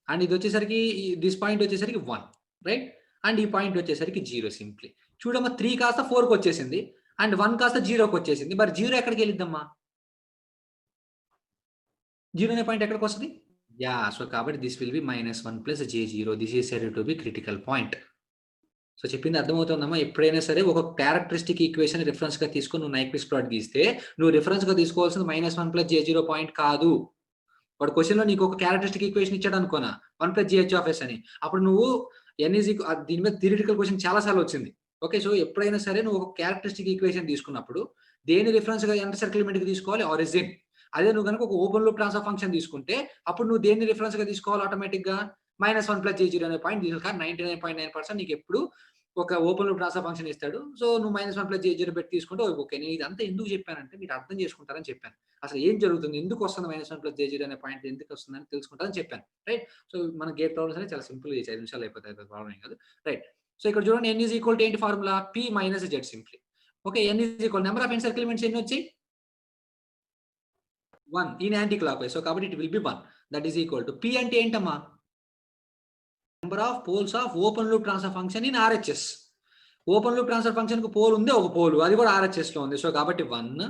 And ఇది వచ్చేసరికి దిస్ పాయింట్ వచ్చేసరికి 1, రైట్? అండ్ ఈ పాయింట్ వచ్చేసరికి 0 సింప్లీ. చూడమ్మా, 3 కాస్త 4కి వచ్చేసింది, అండ్ 1 కాస్త 0కి వచ్చేసింది. మరి 0 ఎక్కడికి వెళ్ళిద్దమ్మా? 0 అనే పాయింట్ ఎక్కడికి వస్తుంది? సో కాబట్టి this will be -1 + j0. This is said to be critical point. So చెప్పింది అర్థమవుతుందమ్మా? ఎప్పుడైనా సరే ఒక క్యారెక్టరిస్టిక్ ఈక్వేషన్ రిఫరెన్స్ గా తీసుకొని నువ్వు నైక్విస్ట్ ప్లాట్ గీస్తే నువ్వు రిఫరెన్స్ గా తీసుకోవాల్సింది -1 + j0 పాయింట్ కాదు. వాడు క్వశ్చన్ లో నీకు ఒక క్యారెక్టరిస్టిక్ ఈక్వేషన్ ఇచ్చాడు అనుకోనా, 1 + gh(s) అని. అప్పుడు నువ్వు దీని మీద థియరిటికల్ క్వశ్చన్ చాలా సార్లు వచ్చింది. ఓకే, సో ఎప్పుడైనా సరే నువ్వు ఒక క్యారెక్టరిస్టిక్ ఈక్వేషన్ తీసుకున్నప్పుడు దేని రిఫరెన్స్ గా ఎన్సర్కిల్మెంట్ కి తీసుకోవాలి? ఆరిజిన్. అదే నువ్వు కనుక ఒక ఓపెన్ లూప్ ట్రాన్స్ఫర్ ఫంక్షన్ తీసుకుంటే అప్పుడు నువ్వు దేన్ని రిఫరెన్స్ గా తీసుకోవాలి? ఆటోమేటిక్ గా -1 + j0 అనే పాయింట్ తీసుకు. 99.9% నీకు ఎప్పుడు ఒక ఓపెన్ లూప్ ట్రాన్స్ఫర్ ఫంక్షన్ ఇస్తాడు. సో నువ్వు -1 + j0 పెట్టి తీసుకుంటే ఓకే. నేను ఇదంతా ఎందుకు చెప్పానంటే మీరు అర్థం చేసుకుంటారని చెప్పాను. అసలు ఏం జరుగుతుంది, ఎందుకు వస్తుంది -1 + j0 అనే పాయింట్ ఎందుకు వస్తుందని తెలుసుకుంటారని చెప్పాను, రైట్? సో మన గేట్ ప్రాబ్లమ్స్ అనేది చాలా సింపుల్ గా 5 నిమిషాలు అయిపోతాయి, ప్రాబ్లం ఏం కాదు, రైట్? సో ఇక్కడ చూడండి, n ఈజ్ ఈక్వల్ టు ఏంటి formula? p - z simply. Okay, n is equal number of encirclements ఎన్ని వచ్చాయి? 1 in anticlockwise. So కాబట్టి it will be 1. That is equal to p అంటే ఏంటమ్మా? Number of poles of open loop transfer function in RHS. Open loop transfer function కు pole ఉంది, ఒక pole, అది కూడా RHS లో ఉంది. సో కాబట్టి 1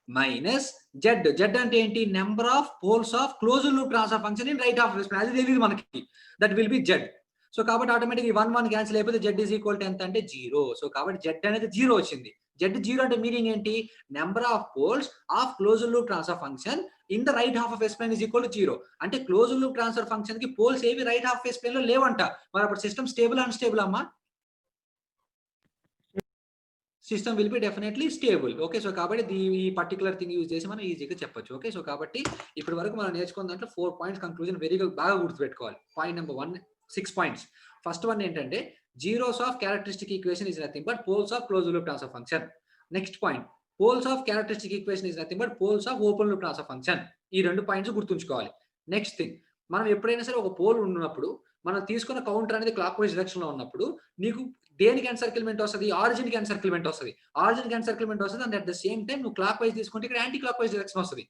మైనస్ జెడ్. జెడ్ అంటే ఏంటి? Number of poles of closed loop transfer function in right half space. అది తెలియదు మనకి, that will be Z. So కాబట్టి ఆటోమేటిక్ 1 క్యాన్సిల్ అయిపోతే జెడ్ ఈజ్ ఈక్వల్ టు ఎంత అంటే 0. సో కాబట్టి జెడ్ అనేది 0 వచ్చింది. జెడ్ 0 అంటే మీనింగ్ ఏంటి? Number of poles of closed loop transfer function in the right half of s plane is equal to 0. అంటే క్లోజ్డ్ లూప్ ట్రాన్స్ఫర్ ఫంక్షన్ కి పోల్స్ ఏవి రైట్ హాఫ్ ఎస్ ప్లేన్ లో లేవంట. మరి అప్పుడు సిస్టమ్ స్టేబుల్ అన్స్టేబుల్ అమ్మా? System will be definitely stable. Okay, so కాబట్టి ఈ పర్టికులర్ థింగ్ యూజ్ చేసి మనం ఈజీగా చెప్పొచ్చు. ఓకే, సో కాబట్టి ఇప్పటి వరకు మనం నేర్చుకున్న దాంట్లో 4 పాయింట్స్ కంక్లూజన్ వెరీగా బాగా గుర్తుపెట్టుకోవాలి. Point number 1, 6 points. First one ఏంటంటే zeros of characteristic equation is nothing but poles of closed loop transfer function. Next point, poles of characteristic equation is nothing but poles of open loop transfer function. ఈ 2 points గుర్తుంచుకోవాలి. Next thing, మనం ఎప్పుడైనా సరే ఒక pole ఉన్నప్పుడు మనం తీసుకున్న counter అనేది క్లాక్ వైజ్ డైరెక్షన్ లో ఉన్నప్పుడు నీకు దేనికి ఎన్సర్కిల్మెంట్ వస్తుంది? ఆరిజిన్ కి ఎన్సర్కిల్మెంట్ వస్తుంది. ఆరిజిన్ కి ఎన్సర్కిల్మెంట్ వస్తుంది and at the same time నువ్వు క్లాక్ వైజ్ తీసుకుంటే ఇక్కడ యాంటీ క్లాక్ వైజ్ డైరెక్షన్ వస్తుంది.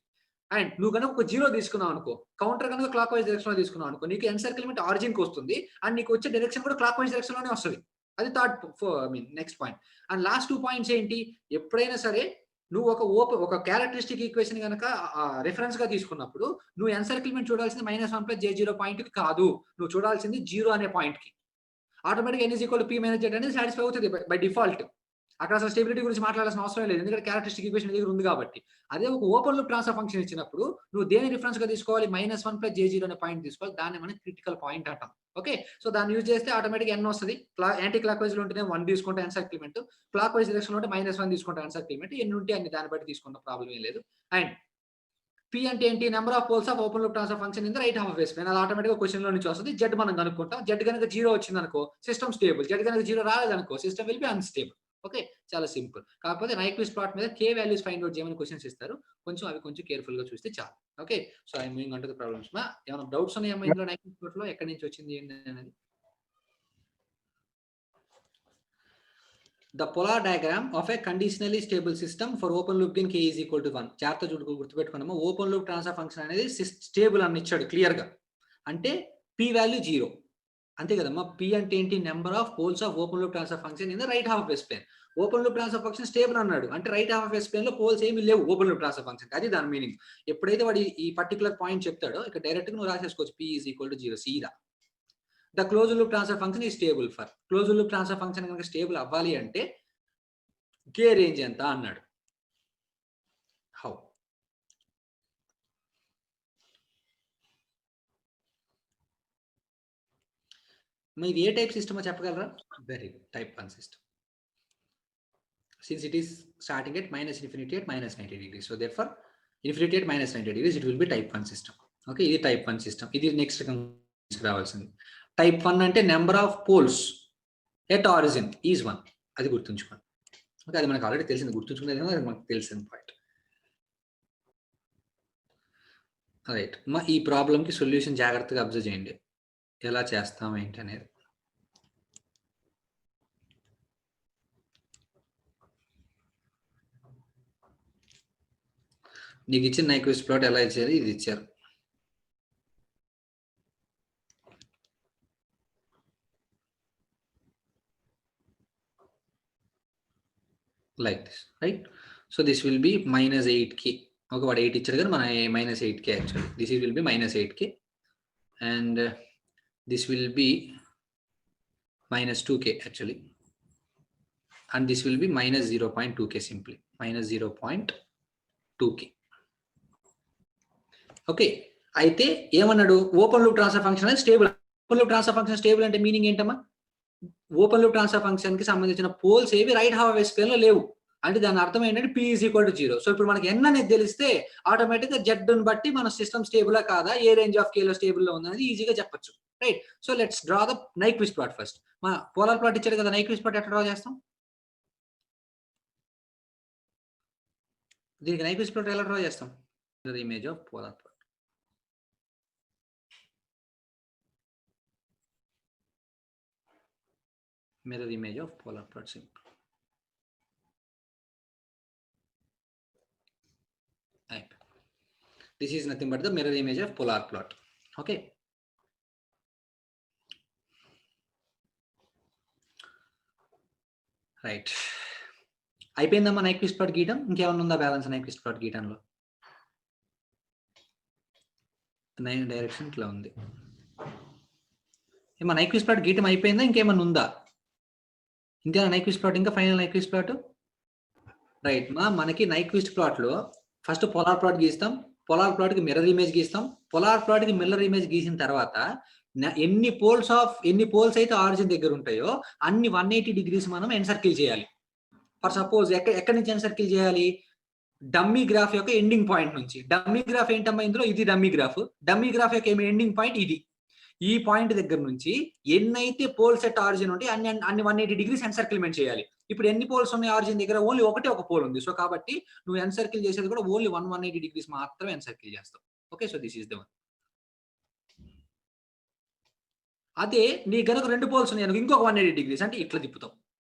అండ్ నువ్వు కనుక ఒక 0 తీసుకున్నావు అనుకో, కౌంటర్ కనుక క్లాక్ వైజ్ డైరెక్షన్ లో తీసుకున్నావు అనుకో, నీకు ఎన్సర్కిల్మెంట్ ఆరిజిన్ కి వస్తుంది అండ్ నీకు వచ్చే డైరెక్షన్ కూడా క్లాక్ వైజ్ డైరెక్షన్ లోనే వస్తుంది. అది next point. And last 2 points ఏంటి? ఎప్పుడైనా సరే నువ్వు ఒక క్యారెక్టరిస్టిక్ ఈక్వేషన్ కనుక రిఫరెన్స్ గా తీసుకున్నప్పుడు నువ్వు ఎన్సర్కిల్మెంట్ చూడాల్సింది -1 + j0 పాయింట్ కి కాదు, నువ్వు చూడాల్సింది 0 అనే పాయింట్ కి. ఆటోమేటిక్ n = p - z అనేది సాటిస్ఫై అవుతుంది బై డిఫాల్ట్. అక్కడ అసలు స్టెబిలిటీ గురించి మాట్లాడాల్సిన అవసరం లేదు, ఎందుకంటే క్యారెక్టరిస్టిక్ ఈక్వేషన్ దగ్గర ఉంది కాబట్టి. అదే ఒక ఓపెన్ లూప్ ట్రాన్స్ఫర్ ఫంక్షన్ ఇచ్చినప్పుడు నువ్వు దేని రిఫరెన్స్ గా తీసుకోవాలి? -1 + j0 అనే పాయింట్ తీసుకోవాలి. దాన్ని మనం క్రిటికల్ పాయింట్ అంటాం. ఓకే, సో దాన్ని యూజ్ చేస్తే ఆటోమేటిక్ n వస్తుంది. యాంటీ క్లాక్ వైజ్ లో ఉంటేనే 1 తీసుకుంటే ఎన్సర్కిల్మెంట్, క్లాక్ వైజ్ డైరెక్షన్ లో ఉంటే -1 తీసుకుంటే ఎన్సర్కిల్మెంట్. ఎన్ని ఉంటే అన్ని దాన్ని బట్టి తీసుకున్న ప్రాబ్లం ఏం లేదు. అండ్ P అంటే ఏంటి? Number of poles of open loop transfer function in the right half of s plane. అది ఆటోమేటిక్ గా క్వశ్చన్ లో నుంచి వస్తుంది. జెడ్ మనం కనుక్కుంటాం. జెడ్ కనుక 0 వచ్చింది అనుకో సిస్టమ్ స్టేబుల్. జెడ్ కనుక 0 రాలేదనుకో system will be unstable. Okay, చాలా సింపుల్. కాకపోతే నైక్విస్ట్ ప్లాట్ మీద k వాల్యూస్ ఫైండ్ అవుట్ చేయమని క్వశ్చన్స్ ఇస్తారు. అవి కొంచెం కేర్ఫుల్ గా చూస్తే చాలు. Okay, so I am moving on to the problems. ఏమైనా డౌట్స్ ఉన్నాయమ్మా ఇందులో? నైక్విస్ట్ ప్లాట్ లో ఎక్కడి నుంచి వచ్చింది ఏంటి అనేది? The polar diagram of a conditionally stable system for open loop gain k is equal to 1. జాగ్రత్త గుర్తుపెట్టుకున్నాము. ఓపెన్ లూప్ ట్రాన్స్ఫర్ ఫంక్షన్ అనేది స్టేబుల్ అని ఇచ్చాడు క్లియర్ గా. అంటే p వాల్యూ 0 అంతే కదమ్మా. p అంటే ఏంటి? Number of poles of open loop transfer function in the right half of s plane. Open loop transfer function stable అన్నాడు అంటే right half of s plane లో పోల్స్ ఏమీ లేవు ఓపెన్ లూప్ ట్రాన్స్ఫర్ ఫంక్షన్. అది దాని meaning. ఎప్పుడైతే వాడు ఈ పర్టికులర్ పాయింట్ చెప్తాడో ఇక్కడ డైరెక్ట్ గా నువ్వు రాసేసుకోవచ్చు p is equal to 0 సీదా. The closed loop transfer function is stable for. Closed loop transfer function కనుక స్టేబుల్ అవ్వాలి అంటే కే రేంజ్ ఎంత అన్నాడు. హౌ? మీది ఏ టైప్ సిస్టమో చెప్పగలరా? Very good, type 1 system. Since it is starting at -infinity at -90 degrees, so therefore infinity at -90 degrees it will be type 1 system. Okay, ఇది type 1 system. ఇది next రావాల్సింది. టైప్ 1 అంటే number of poles at origin is 1. అది గుర్తుంచుకోండి. Okay, అది మనకు already తెలిసింది. గుర్తుంచుకునేది అది మనకు తెలిసిన పాయింట్. రైట్, ఈ ప్రాబ్లంకి సొల్యూషన్ జాగ్రత్తగా అబ్జర్వ్ చేయండి, ఎలా చేస్తాం ఏంటి అనేది. నీకు ఇచ్చిన నైక్విస్ట్ ప్లాట్ ఎలా ఇచ్చారు? ఇది ఇచ్చారు. Like this, right? So this will B -8k. ఒక వాడు 8 ఇచ్చాడు కానీ మన -8k actually. This will B -8k and this will be -2k actually, and this will be -0.2k simply, -0.2k. ఓకే, అయితే ఏమన్నాడు? ఓపెన్ లూప్ ట్రాన్స్ఫర్ ఫంక్షన్ అనేది stable. Open loop transfer function stable అంటే మీనింగ్ ఏంటమ్మా? ఓపెన్ లూప్ ట్రాన్స్ఫర్ ఫంక్షన్ కి సంబంధించిన poles ఏవి right half of s plane లో లేవు. అంటే దాని అర్థం ఏంటంటే p is equal to 0. So ఇప్పుడు మనకి n అనేది తెలిస్తే ఆటోమేటిక్ గా z ని బట్టి మన సిస్టమ్ స్టేబులా కాదా, ఏ రేంజ్ ఆఫ్ k లో స్టేబుల్ లో ఉందనేది ఈజీగా చెప్పొచ్చు. Right, so let's draw the Nyquist plot first. మన పోలార్ ప్లాట్ ఇచ్చాడు కదా, నైక్విస్ట్ ప్లాట్ ఎట్లా డ్రా చేస్తాం? దీనికి నైక్విస్ట్ ప్లాట్ ఎలా డ్రా చేస్తాం? The image of polar plot. mirror image of polar plot simple. Right. This is nothing but the mirror image of polar plot. Okay. Right, అయిపోయిందమ్మా Nyquist plot గీయటం. ఇంకేమన్నా ఉందా balance Nyquist plot గీయటంలో? Direction ఇట్లా ఉంది. ఏమన్నా Nyquist plot గీయటం అయిపోయిందా, ఇంకేమన్నా ఉందా? ఇంకేనా నైక్విస్ట్ ప్లాట్, ఇంకా ఫైనల్ నైక్విస్ట్ ప్లాట్? రైట్ మా, మనకి నైక్విస్ట్ ప్లాట్ లో ఫస్ట్ పోలార్ ప్లాట్ గీస్తాం, పోలార్ ప్లాట్ కి మిర్రర్ ఇమేజ్ గీస్తాం, పోలార్ ప్లాట్ కి మిర్రర్ ఇమేజ్ గీసిన తర్వాత ఎన్ని పోల్స్ అయితే ఆరిజిన్ దగ్గర ఉంటాయో అన్ని 180 డిగ్రీస్ మనం ఎన్సర్కిల్ చేయాలి. ఫర్ సపోజ్ ఎక్కడి నుంచి ఎన్సర్కిల్ చేయాలి? డమ్మీ గ్రాఫ్ యొక్క ఎండింగ్ పాయింట్ నుంచి. డమ్మీ గ్రాఫ్ ఏంటమ్మా ఇందులో? ఇది డమ్మీ గ్రాఫ్. డమ్మీ గ్రాఫ్ యొక్క ఎండింగ్ పాయింట్ ఇది. ఈ పాయింట్ దగ్గర నుంచి ఎన్నైతే పోల్ సెట్ ఆరిజిన్ ఉంటాయి అన్ని 180 డిగ్రీస్ ఎన్సర్కిల్మెంట్ చేయాలి. ఇప్పుడు ఎన్ని పోల్స్ ఉన్నాయి ఆరిజిన్ దగ్గర? ఓన్లీ ఒక పోల్ ఉంది. సో కాబట్టి నువ్వు ఎన్సర్కిల్ చేసేది కూడా ఓన్లీ 180 డిగ్రీస్ మాత్రమే ఎన్సర్కిల్ చేస్తావు. Okay, so this is the one. అదే నీ గనుక 2 పోల్స్ ఉన్నాయి అనుకో, ఇంకొక 180 డిగ్రీస్ అంటే ఇట్లా తిప్పుతావు.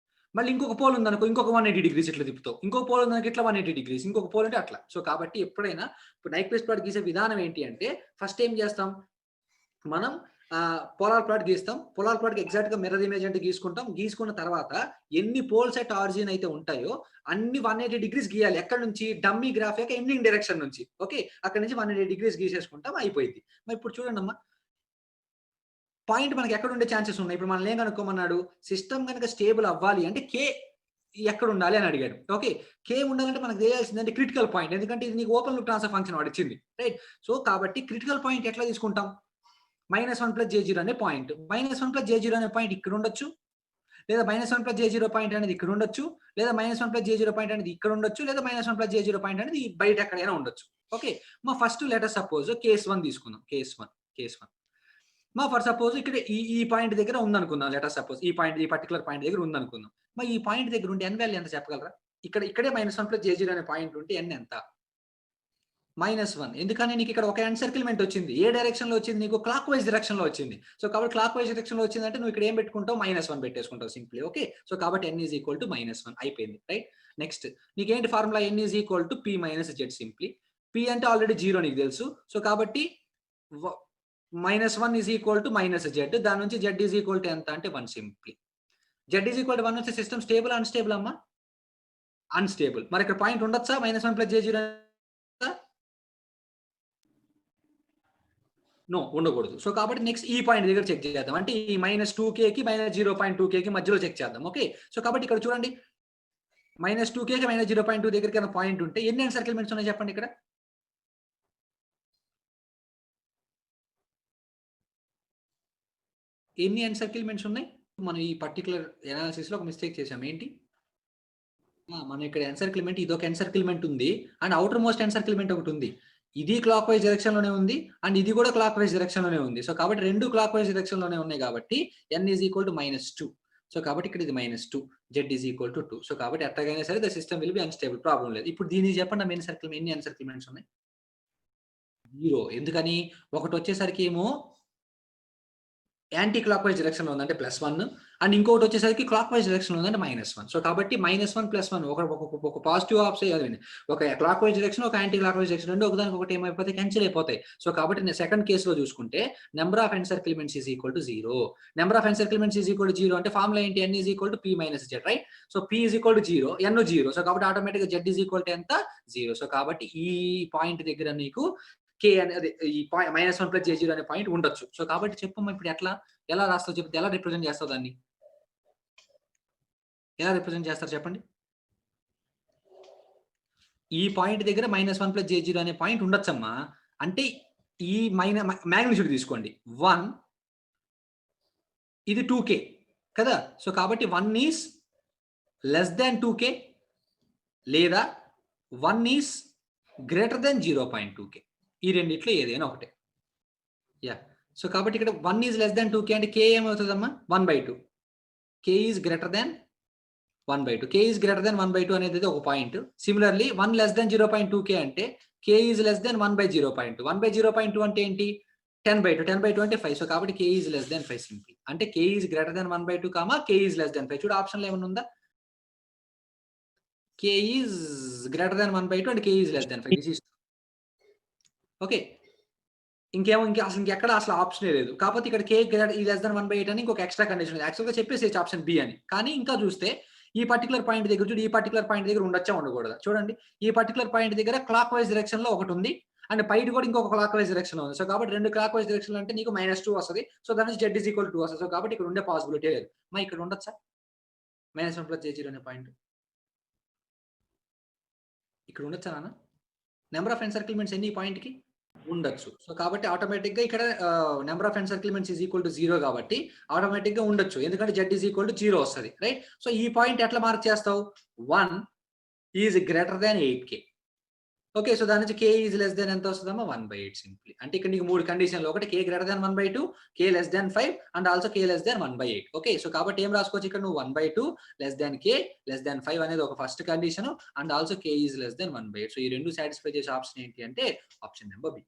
మళ్ళీ ఇంకొక పోల్ ఉందనుకో, ఇంకొక 180 డిగ్రీస్ ఇట్లా తిప్పుతావు. ఇంకొక పోల్ ఉందనుకో ఇట్లా 180 డిగ్రీస్, ఇంకొక పోల్ అంటే అట్లా. సో కాబట్టి ఎప్పుడైనా ఇప్పుడు నైక్విస్ట్ ప్లాట్ గీసే విధానం ఏంటి అంటే, ఫస్ట్ ఏం చేస్తాం మనం? పోలార్ ప్లాట్ గీస్తాం. పోలార్ ప్లాట్ కి ఎగ్జాక్ట్ గా మిర్రర్ ఇమేజ్ అంటే గీసుకుంటాం. గీసుకున్న తర్వాత ఎన్ని పోల్స్ అట్ ఆరిజిన్ అయితే ఉంటాయో అన్ని 180 డిగ్రీస్ గీయాలి. ఎక్కడ నుంచి? డమ్మీ గ్రాఫ్ యొక్క ఎండింగ్ డైరెక్షన్ నుంచి. ఓకే, అక్కడ నుంచి 180 డిగ్రీస్ గీసేసుకుంటాం, అయిపోయింది. మరి ఇప్పుడు చూడండి అమ్మా, పాయింట్ మనకి ఎక్కడ ఉండే ఛాన్సెస్ ఉన్నాయి? ఇప్పుడు మనం ఏం కనుక్కోమన్నాడు? సిస్టమ్ కనుక స్టేబుల్ అవ్వాలి అంటే కే ఎక్కడ ఉండాలి అని అడిగాడు. ఓకే, కే ఉండాలంటే మనకు తెలియాల్సిందంటే క్రిటికల్ పాయింట్. ఎందుకంటే ఇది నీకు ఓపెన్ లూప్ ట్రాన్స్ఫర్ ఫంక్షన్ వాడు ఇచ్చింది, రైట్? సో కాబట్టి క్రిటికల్ పాయింట్ ఎట్లా తీసుకుంటాం? -1 + J0 అనే పాయింట్. -1 + J0 అనే పాయింట్ ఇక్కడ ఉండొచ్చు, లేదా -1 + J0 పాయింట్ అనేది ఇక్కడ ఉండొచ్చు, లేదా -1 + J0 పాయింట్ అనేది ఇక్కడ ఉండొచ్చు, లేదా -1 + J0 పాయింట్ అనేది బయట ఎక్కడైనా ఉండొచ్చు. ఓకే, మా ఫస్ట్ లెటర్ సపోజ్ కేస్ 1 తీసుకుందాం. కేస్ 1 మా ఫర్ సపోజ్ ఇక్కడ ఈ పాయింట్ దగ్గర ఉందనుకుందాం. లెటర్ సపోజ్ ఈ పర్టికులర్ పాయింట్ దగ్గర ఉందనుకుందాం. మా ఈ పాయింట్ దగ్గర ఉంటే n వాల్యూ ఎంత చెప్పగలరా? ఇక్కడే -1 + J0 అనే పాయింట్ ఉంటే n ఎంత? -1. ఎందుకని? నీకు ఇక్కడ ఒక ఎన్సర్కిల్మెంట్ వచ్చింది. ఏ డైరెక్షన్ లో వచ్చింది? నీకు క్లాక్ వైజ్ డైరెక్షన్ లో వచ్చింది. సో కాబట్టి క్లాక్ వైజ్ డైరెక్షన్ లో వచ్చిందంటే నువ్వు ఇక్కడ ఏం పెట్టుకుంటావు? -1 పెట్టేసుకుంటావు సింప్లీ. ఓకే, సో కాబట్టి n = -1 అయిపోయింది, రైట్? నెక్స్ట్ నీకేంటి formula? n = p - z simply. p అంటే ఆల్రెడీ 0 నీకు తెలుసు. సో కాబట్టి -1 = -z. దాని నుంచి z ఎంత అంటే 1 సింప్లీ. z 1 వస్తే సిస్టమ్ స్టేబుల్ అన్స్టేబుల్ అమ్మా? అన్స్టేబుల్. మరి ఇక్కడ పాయింట్ ఉండొచ్చా -1 + J0? నో, ఉండకూడదు. సో కాబట్టి నెక్స్ట్ ఈ పాయింట్ దగ్గర చెక్ చేద్దాం. అంటే ఈ -2k కి -0.2k కి మధ్యలో చెక్ చేద్దాం. ఓకే, సో కాబట్టి ఇక్కడ చూడండి, -2k కి -0.2 దగ్గరికి ఏమైనా పాయింట్ ఉంటే ఎన్ని ఎన్సర్కిల్మెంట్స్ ఉన్నాయి చెప్పండి ఇక్కడ? ఎన్ని ఎన్సర్కిల్మెంట్స్ ఉన్నాయి? మనం ఈ పర్టికులర్ అనాలిసిస్ లో ఒక మిస్టేక్ చేసాం. ఏంటి? మనం ఇక్కడ ఎన్సర్కిల్మెంట్, ఇదొక ఎన్సర్కిల్మెంట్ ఉంది అండ్ అవుటర్ మోస్ట్ ఎన్సర్కిల్మెంట్ ఒకటి ఉంది. ఇది క్లాక్ వైజ్ డైరెక్షన్ లోనే ఉంది అండ్ ఇది కూడా క్లాక్ వైజ్ డైరెక్షన్ లోనే ఉంది. సో కాబట్టి రెండు క్లాక్ వైజ్ డైరెక్షన్ లోనే ఉన్నాయి కాబట్టి n = -2. సో కాబట్టి ఇక్కడ ఇది -2, z = 2. సో కాబట్టి ఎట్టగైనా సరే the system will B unstable, problem లేదు. ఇప్పుడు దీనికి చెప్పండి, ఎన్ని ఎన్సర్కిల్మెంట్స్ ఉన్నాయి? 0. ఎందుకని? ఒకటి వచ్చేసరికి ఏమో యాంటీ క్లాక్ వైజ్ డైరెక్షన్ లో ఉందంటే +1 అండ్ ఇంకొకటి వచ్చేసరికి క్లాక్ వైజ్ డైరెక్షన్ లో ఉందంటే -1. సో కాబట్టి -1 + 1 ఒక పాజిటివ్ ఆప్షన్, ఒక క్లాక్ వైజ్ డైరెక్షన్, ఒక యాంటీ క్లాక్ వైజ్ డైరెక్షన్, రెండు ఒకదానికి ఒకటి ఏమైపోతాయి? క్యాన్సిల్ అయిపోతాయి. సో కాబట్టి నేను సెకండ్ కేసులో చూసుకుంటే నెంబర్ ఆఫ్ ఎన్సర్కిల్మెంట్స్ = 0. నెంబర్ ఆఫ్ ఎన్సర్కిల్మెంట్స్ = 0 అంటే ఫార్ములా ఏంటి? n = p - z, right? So p = 0, n 0. So కాబట్టి ఆటోమేటిక్ గా z ఎంత? 0. సో కాబట్టి ఈ పాయింట్ దగ్గర నీకు k అనేది ఈ -1 + J0 అనే పాయింట్ ఉండొచ్చు. సో కాబట్టి చెప్పమ్మా ఇప్పుడు ఎలా రాస్తావు? చెప్తే ఎలా రిప్రజెంట్ చేస్తావు దాన్ని? ఎలా రిప్రజెంట్ చేస్తారు చెప్పండి? ఈ పాయింట్ దగ్గర -1 + J0 అనే పాయింట్ ఉండొచ్చమ్మా. అంటే ఈ మ్యాగ్నిట్యూడ్ తీసుకోండి. 1, ఇది 2k కదా? సో కాబట్టి 1 ఈస్ లెస్ దాన్ 2k లేదా 1 ఈస్ గ్రేటర్ దాన్ 0.2k. ఈ రెండిట్లో ఏదైనా ఒకటే. యా, సో కాబట్టి ఇక్కడ 1 ఈజ్ లెస్ దాన్ 2k అంటే k ఏమవుతుందమ్మా? 1/2. k is greater than 1/2. k is greater than 1/2 అనేది ఒక point. Similarly 1 less than 0.2k అంటే k ఈజ్ లెస్ దాన్ 1/0.2. 1/0.2 అంటే ఏంటి? 10/2. 10/2 అంటే 5. సో కాబట్టి k is less than 5 simple. అంటే k is greater than 1/2, k is less than 5. చూడు ఆప్షన్లో ఏమైనా ఉందా? k is greater than 1/2 and k is less than 5. Okay, అసలు ఇంకెక్కడ అసలు ఆప్షనే లేదు. కాకపోతే ఇక్కడ k లెస్ దాన్ 1/8 అని ఇంకొక ఎక్స్ట్రా కండిషన్ ఉంది. యాక్చువల్గా చెప్పేసి ఆప్షన్ బి అని. కానీ ఇంకా చూస్తే ఈ పర్టికులర్ పాయింట్ దగ్గర చూడు, ఈ పర్టికులర్ పాయింట్ దగ్గర ఉండొచ్చా ఉండకూడదా చూడండి. ఈ పర్టికులర్ పాయింట్ దగ్గర క్లాక్ వైజ్ డైరెక్షన్ లో ఒకటి ఉంది అండ్ బయట కూడా ఇంకొక క్లాక్ వైజ్ డైరెక్షన్ లో ఉంది. సో కాబట్టి రెండు క్లాక్ వైజ్ డైరెక్షన్ అంటే నీకు -2 వస్తుంది. సో దాని నుంచి z = 2 వస్తుంది. సో కాబట్టి ఇక్కడ ఉండే పాసిబిలిటీ లేదు. మా ఇక్కడ ఉండొచ్చా -1 + j0 అనే పాయింట్ ఇక్కడ ఉండొచ్చా నాన్న? నెంబర్ ఆఫ్ ఎన్సర్కిల్మెంట్స్ ఎన్ని పాయింట్ కి ఉండొచ్చు. సో కాబట్టి ఆటోమేటిక్ గా ఇక్కడ నెంబర్ ఆఫ్ ఎన్సర్కిల్మెంట్స్ = 0 కాబట్టి ఆటోమేటిక్ గా ఉండొచ్చు. ఎందుకంటే z = 0 వస్తుంది, రైట్? సో ఈ పాయింట్ ఎట్లా మార్క్ చేస్తావు? 1 is greater than 8k. Okay, so దాని నుంచి k ఈజ్ లెస్ దాన్ ఎంత వస్తుందమ్మా? 1/8 సింప్లీ. అంటే ఇక్కడ నీకు 3 కండిషన్లు, ఒకటి k greater than 1/2, k less than 5 and also k less than 1/8. Okay, so కాబట్టి ఏం రాసుకోవచ్చు ఇక్కడ నువ్వు? 1/2 less than k less than 5 అనేది ఒక first condition and also k is less than 1/8. So ఈ రెండు సాటిస్ఫై చేసే ఆప్షన్ ఏంటి అంటే option number B.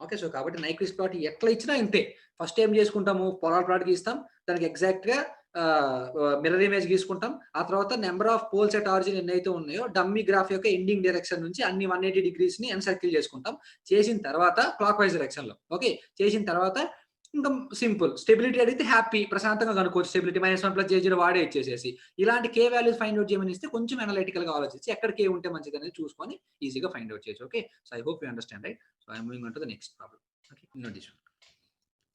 Okay, so కాబట్టి నైక్విస్ట్ ప్లాట్ ఎట్లా ఇచ్చినా ఇంతే. ఫస్ట్ ఏం చేసుకుంటాము? పోలార్ ప్లాట్ గీస్తాం, దానికి ఎగ్జాక్ట్ గా మిర్రర్ ఇమేజ్ గీసుకుంటాం. ఆ తర్వాత number of poles at origin ఎన్నైతే ఉన్నాయో డమ్మీ గ్రాఫ్ యొక్క ఎండింగ్ డైరెక్షన్ నుంచి అన్ని 180 డిగ్రీస్ ని ఎన్సర్కిల్ చేసుకుంటాం. చేసిన తర్వాత క్లాక్ వైజ్ డైరెక్షన్ లో. ఓకే, చేసిన తర్వాత ఇంకా సింపుల్ స్టెబిలిటీ అడిగితే హ్యాపీ ప్రశాంతంగా కనుక్కోవచ్చు. స్టెబిలిటీ -1 + j0 వాడే ఇచ్చేసేసి ఇలాంటి k వాల్యూస్ ఫైండ్ అవుట్ చేయమని ఇస్తే కొంచెం అనలిటికల్ గా ఆలోచించి ఎక్కడ k ఉంటే మంచిది అనేది చూసుకొని ఈజీగా ఫైండ్ అవుట్ చేయొచ్చు. Okay, so I hope you understand, right? So I moving on to the next problem. Okay, note this one.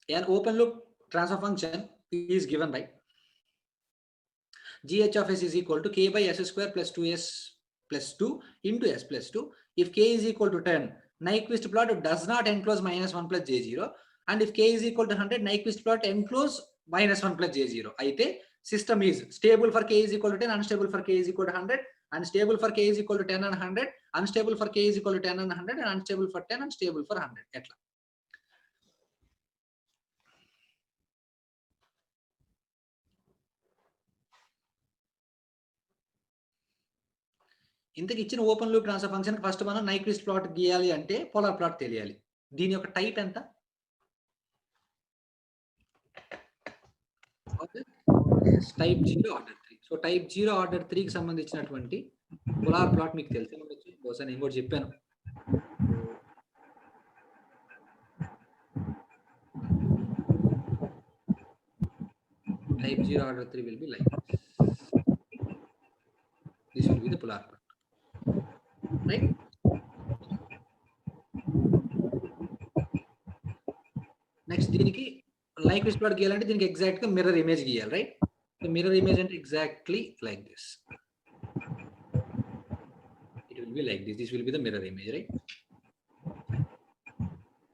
An open loop transfer function is given by gh of s is equal to k by s² plus 2s plus 2 into s plus 2. If k is equal to 10, Nyquist plot does not enclose -1 + j0. And if k is equal to 100, Nyquist plot enclose -1 + j0. అయితే system is stable for k is equal to 10, unstable for k is equal to 100, and stable for k is equal to 10 and 100, unstable for k is equal to 10 and 100, and unstable for 10 and stable for 100. ఎట్లా? ఇంతకు ఇచ్చిన open loop transfer function first మనం Nyquist plot గీయాలి అంటే polar plot తెలియాలి. దీని యొక్క type ఎంత? Type 0 order 3. So type 0 order 3 కి సంబంధించినటువంటి పోలార్ ప్లాట్ మీకు తెలిసి ఉండొచ్చు, బహుశా నేను కూడా చెప్పాను. Type 0 order 3 will be like this will be the polar plot, right? Next దీనికి Nyquist plot గీయాలంటే దీనికి ఎగ్జాక్ట్ గా మిర్రర్ ఇమేజ్ గీయాలి, రైట్? సో మిర్రర్ ఇమేజ్ అంటే exactly like this. It will be like this. This will be the mirror image, right?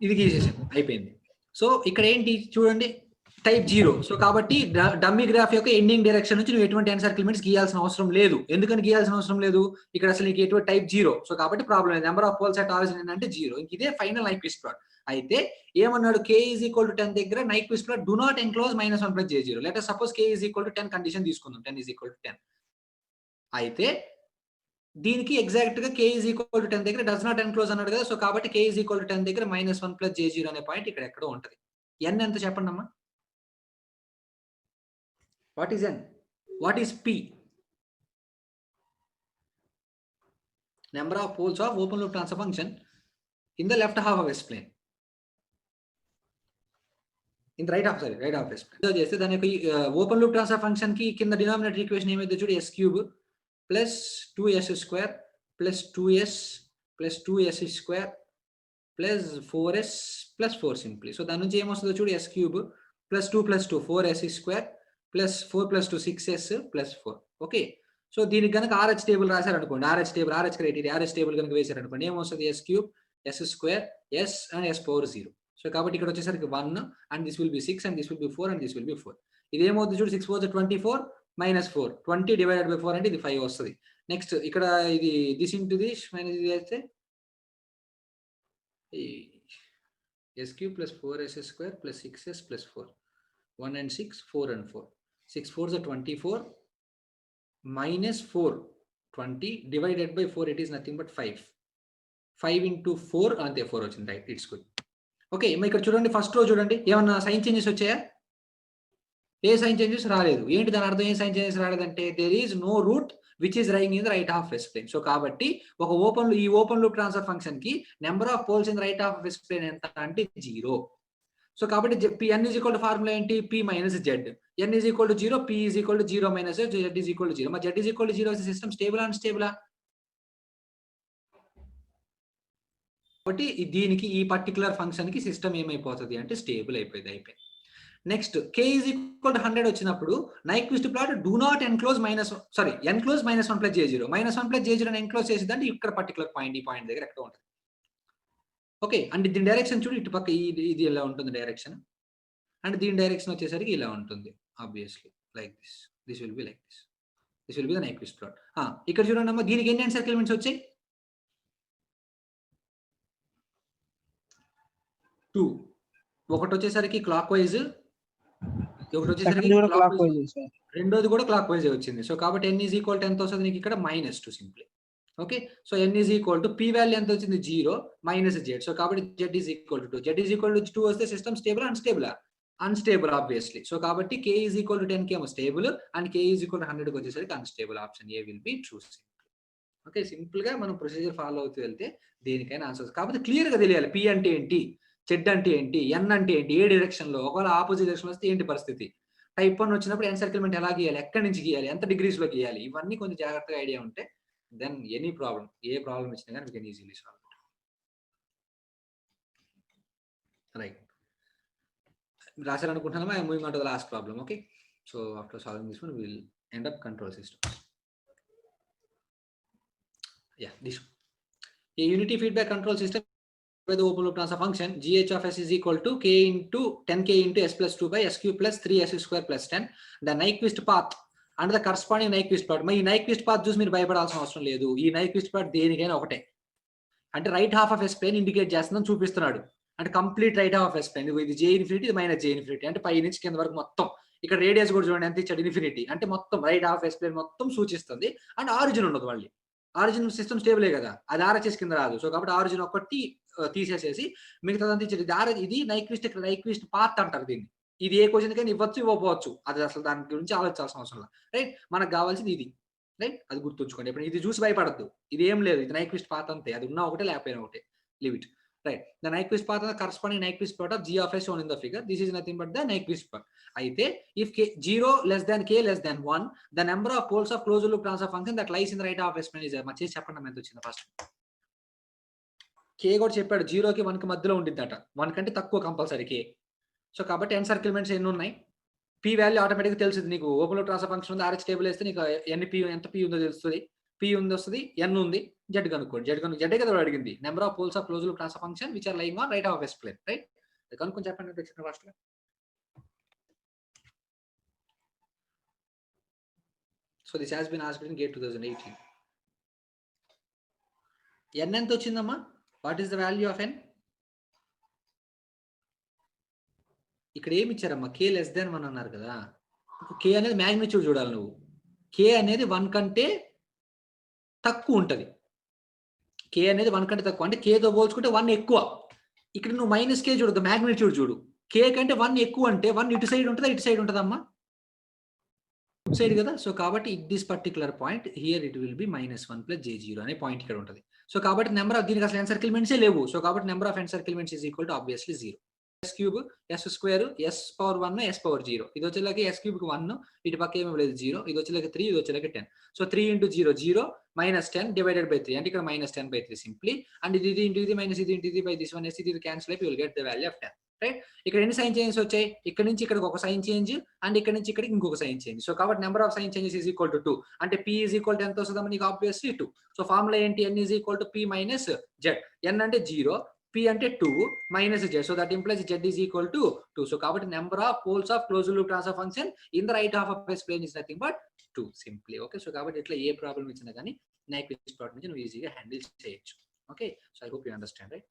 ఇది గీసేసాం, అయిపోయింది. So ఇక్కడ ఏంటి చూడండి, టైప్ 0. సో కాబట్టి డమ్మీ గ్రాఫ్ యొక్క ఎండింగ్ డైరెక్షన్ నుంచి నువ్వు ఎటువంటి ఎన్సర్కిల్మెంట్స్ గీయాల్సిన అవసరం లేదు. ఎందుకని గీయాల్సిన అవసరం లేదు? ఇక్కడ అసలు నీకు ఎటువంటి టైప్ 0. సో కాబట్టి ప్రాబ్లం లేదు. Number of poles at origin అంటే 0. ఇంక ఇదే ఫైనల్ Nyquist ప్లాట్. అయితే ఏమన్నాడు? k is equal to 10 దగ్గర Nyquist plot do not enclose -1 + j0. Let us suppose k is equal to 10 condition తీసుకుందాం. 10 is equal to 10. అయితే దీనికి ఎగ్జాక్ట్ గా k is equal to 10 దగ్గర does not enclose అన్నాడు కదా. సో కాబట్టి k is equal to 10 దగ్గర -1 + j0 అనే పాయింట్ ఇక్కడ ఎక్కడో ఉంటది. n ఎంత చెప్పండి అమ్మా? What is n? What is p? Number of poles of open loop transfer function in the left half of S plane. In the right half S plane. So చేస్తే దాని యొక్క ఓపెన్ లూప్ ట్రాన్స్ఫర్ ఫంక్షన్ కి కింద denominator equation ఏమైతే చూడు, s³ plus 2s² plus 2s plus 2s² plus 4s plus 4 simply. So దాని నుంచి ఏమొస్తుందో చూడు, s³ plus 2 plus 2 4s² plus 4 plus 2 6s plus 4. Okay, so దీనికి కనుక RH టేబుల్ రాశారనుకోండి, RH క్రైటీరియా RH టేబుల్ కనుక వేశారనుకోండి ఏమొస్తుంది? s³ s² s and s power 0. So కాబట్టి ఇక్కడ వచ్చేసరికి 1 and this will be 6 and this will be 4 and this will be 4. ఇది ఏమవుతుంది చూడు, 6 4 24 -4 20 divided by 4 అంటే ఇది 5 వస్తుంది. నెక్స్ట్ ఇక్కడ ఇది దిస్ ఇంటూ దిస్ మైనస్ ఇది అయితే s³ plus 4s² plus 6s plus 4 1 and 6 4 and 4 6 4s are 24 minus 4 20 divided by 4 it is nothing but 5 into 4 అంతే 4 వచ్చింది, రైట్? It's good. ఓకే, మరి ఇక్కడ చూడండి ఫస్ట్ రో చూడండి, ఏమన్నా సైన్ చేంజెస్ వచ్చాయా? ఏ సైన్ చేంజెస్ రాలేదు. ఏంటి దాని అర్థం? ఏ సైన్ చేంజెస్ రాలేదంటే there is no root which is lying in the right half s plane. So కాబట్టి ఒక ఈ ఓపెన్ లూప్ ట్రాన్స్ఫర్ ఫంక్షన్ కి number of poles in right half s plane ఎంత అంటే 0. సో కాబట్టి n is equal to formula ఏంటి, p minus z. n is equal to 0, p is equal to 0 minus z is equal to 0. మరి z is equal to 0 వస్తే system stable అన్స్టేబులా? కాబట్టి దీనికి ఈ particular function కి సిస్టమ్ ఏమైపోతుంది అంటే స్టేబుల్ అయిపోయింది. Next k is equal to 100 వచ్చినప్పుడు Nyquist plot do not enclose enclose -1 plus j0. -1 plus j0 అని ఎన్క్లోజ్ చేసేదంటే ఇక్కడ పర్టికులర్ పాయింట్, ఈ పాయింట్ దగ్గర ఎక్కడ ఉంటుంది. ఓకే, అంటే దీని డైరెక్షన్ చూడు, ఇటు పక్క ఇది ఇలా ఉంటుంది డైరెక్షన్, అండ్ దీని డైరెక్షన్ వచ్చేసరికి ఇలా ఉంటుంది. Obviously like this will be like this will be the Nyquist plot. ఇక్కడ చూడండి అమ్మా, దీనికి ఎన్ని సర్కిల్ ఎలిమెంట్స్ వచ్చాయి? 2. ఒకటి వచ్చేసరికి క్లాక్ వైజ్, ఒకటి వచ్చేసరికి రెండోది కూడా క్లాక్ వైజ్ వచ్చింది. సో కాబట్టి n ఈజ్ ఈక్వల్ టు ఎంత వస్తుంది నీకు ఇక్కడ -2 simply. Okay, so n is equal to p value ఎంత వచ్చింది 0 మైనస్ z. సో కాబట్టి z is equal to 2. z is equal to 2 వస్తే system stable unstable obviously. So కాబట్టి k ఈజ్ ఈక్వల్ టు 10 కి ఏమో stable and k is equal to 100 కి వచ్చేసరికి unstable. Option A will be true. Okay, simple గా మనం procedure follow అవుతూ వెళ్తే దేనికైనా ఆన్సర్స్. కాబట్టి క్లియర్ గా తెలియాలి p అంటే ఏంటి, z అంటే ఏంటి, n అంటే ఏంటి, ఏ డైరెక్షన్ లో, ఒకవేళ ఆపోజిట్ డైరెక్షన్ వస్తే ఏంటి పరిస్థితి, టైప్ 1 వచ్చినప్పుడు n సర్కిల్మెంట్ ఎలా గీయాలి, ఎక్కడి నుంచి గీయాలి, ఎంత డిగ్రీస్ లో గీయాలి, ఇవన్నీ కొంచెం జాగ్రత్తగా ఐడియా ఉంటే దెన్ ఎనీ ప్రాబ్లం, ఏ ప్రాబ్లం వచ్చినా కానీ we can easily solve it. Right, రాశారనుకుంటున్నామా? I moving on to the last problem. Okay, so after solving this one we will end up control systems. Yeah, this a unity feedback control system by the open loop transfer function gh of s is equal to k into 10k into s plus 2 by s cube plus 3s square plus 10. The Nyquist path and the corresponding Nyquist plot. ఈ Nyquist path చూసి మీరు భయపడాల్సిన అవసరం లేదు. ఈ Nyquist plot దేనికైనా ఒకటే, అంటే right half of s plane indicate చేస్తుందని చూపిస్తున్నాడు. అంటే complete right half of s plane, ఇది j ఇన్ఫినిటీ, ఇది మైనస్ j ఇన్ఫినిటీ, అంటే పై నుంచి కింద వరకు మొత్తం. ఇక్కడ రేడియస్ కూడా చూడండి ఎంత ఇచ్చాడు, ఇన్ఫినిటీ, అంటే మొత్తం రైట్ హాఫ్ ఎస్ ప్లేన్ మొత్తం సూచిస్తుంది. అండ్ ఆరిజిన్ ఉండదు, మళ్ళీ ఆరిజిన్ సిస్టమ్ స్టేబులే కదా, అది RHS కింద రాదు. సో కాబట్టి ఆరిజిన్ ఒకటి తీసేసేసి మిగతాదంతా ఇచ్చేది. ఇది నైక్విస్ట్ పాత్ అంటారు దీన్ని. ఇది ఏ క్వశ్చన్ కైనా ఇవ్వచ్చు, ఇవ్వకపోవచ్చు, అది అసలు దాని గురించి ఆలోచించాల్సిన అవసరం లేదు. రైట్, మనకు కావాల్సింది ఇది. రైట్, అది గుర్తుంచుకోండి. ఇప్పుడు ఇది చూసి భయపడద్దు, ఇది ఏం లేదు, ఇది నైక్విస్ట్ పాత్ అంతే, అది ఉన్నా ఒకటే లేకపోయినా ఒకటే, leave it. Right, the Nyquist path and the corresponding Nyquist plot of g of s shown in the figure. This is nothing but the Nyquist plot. అయితే if k 0 less than k less than 1, the number of poles of closed loop transfer function that lies in the right half of s plane is. చేసి చెప్పండి ఎంత వచ్చింది first. k కూడా చెప్పాడు 0 కి 1 కి మధ్యలో ఉండిద్దట, 1 కంటే తక్కువ కంపల్సరీ k. సో కాబట్టి n సర్కిల్మెంట్స్ ఎన్ని ఉన్నాయి, p వాల్యూ ఆటోమేటిక్ గా తెలుస్తుంది నీకు. ఓపెన్ లూప్ ట్రాన్స్ఫర్ ఫంక్షన్ ఉంది, RH టేబుల్ వేస్తే నీకు ఎంత p ఉందో తెలుస్తుంది. p ఉంది వస్తుంది, n ఉంది, z కనుక్కోండి. z కదా అడిగింది. Number of poles of closed loop transfer function which are lying on right half s plane. Right, కనుక్కొని చెప్పండి ఎంత వచ్చింది ఫస్ట్ గా. So this has been asked in GATE 2018. n ఎంత వచ్చిందమ్మా, what is the value of n? ఇక్కడ ఏమి ఇచ్చారమ్మా, k less దాన్ 1 అన్నారు కదా. k అనేది మ్యాగ్నిట్యూడ్ చూడాలి నువ్వు. k అనేది 1 కంటే తక్కువ ఉంటది. k అనేది 1 కంటే తక్కువ, అంటే k తో పోల్చుకుంటే 1 ఎక్కువ. ఇక్కడ నువ్వు మైనస్ k చూడదు, మ్యాగ్నిట్యూడ్ చూడు. k కంటే 1 ఎక్కువ అంటే 1 ఇటు సైడ్ ఉంటుందా, ఇటు సైడ్ ఉంటుందమ్మా, ఇటు సైడ్ కదా. సో కాబట్టి this particular point here it will be -1 plus j0 అనే పాయింట్ ఇక్కడ ఉంటుంది. సో కాబట్టి నెంబర్ ఆఫ్, దీనికి అసలు n సర్కిల్మెంట్సే లేవు. సో కాబట్టి number of n encirclements is equal to obviously 0. s cube s square s power 1 s power 0. ఇది వచ్చేలాగా s క్యూబ్ కి 1, ఇటు పక్క ఏమీ లేదు 0, ఇది వచ్చేలాగా 3, ఇది వచ్చేలాగా 10. So 3 into 0 0 minus 10 divided by 3, అంటే ఇక్కడ -10/3 సింప్లీ. అండ్ ఇది ఇంటూ ఇది మైనస్ ఇది ఇంటూ ఇది బై దిస్ 1 s, ఇది క్యాన్సిల్ అయిపోయి will get the value of 10. Right, ఇక్కడ ఎన్ని సైన్ చేంజెస్ వచ్చాయి, ఇక్కడ నుంచి ఇక్కడికి ఒక సైన్ చేంజ్ అండ్ ఇక్కడ నుంచి ఇక్కడికి ఇంకొక సైన్ చేంజ్. సో కాబట్టి number of sign changes is equal to 2, అంటే p ఈజ్ ఈక్వల్ టు ఎంత వస్తుందమ్మా నీకు, ఆబ్వియస్లీ 2. సో ఫార్ములా ఏంటి, n is equal to p minus z. n అంటే 0, p అంటే 2 మైనస్ z, so that implies z is equal to 2. So కాబట్టి number of poles of closed loop transfer function in the right half of s plane is nothing but 2 simply. Okay, so కాబట్టి ఇట్లా ఏ problem ఇచ్చినా కానీ Nyquist plot నుంచి నువ్వు ఈజీగా handle చేయొచ్చు. Okay, so I hope you understand. Right.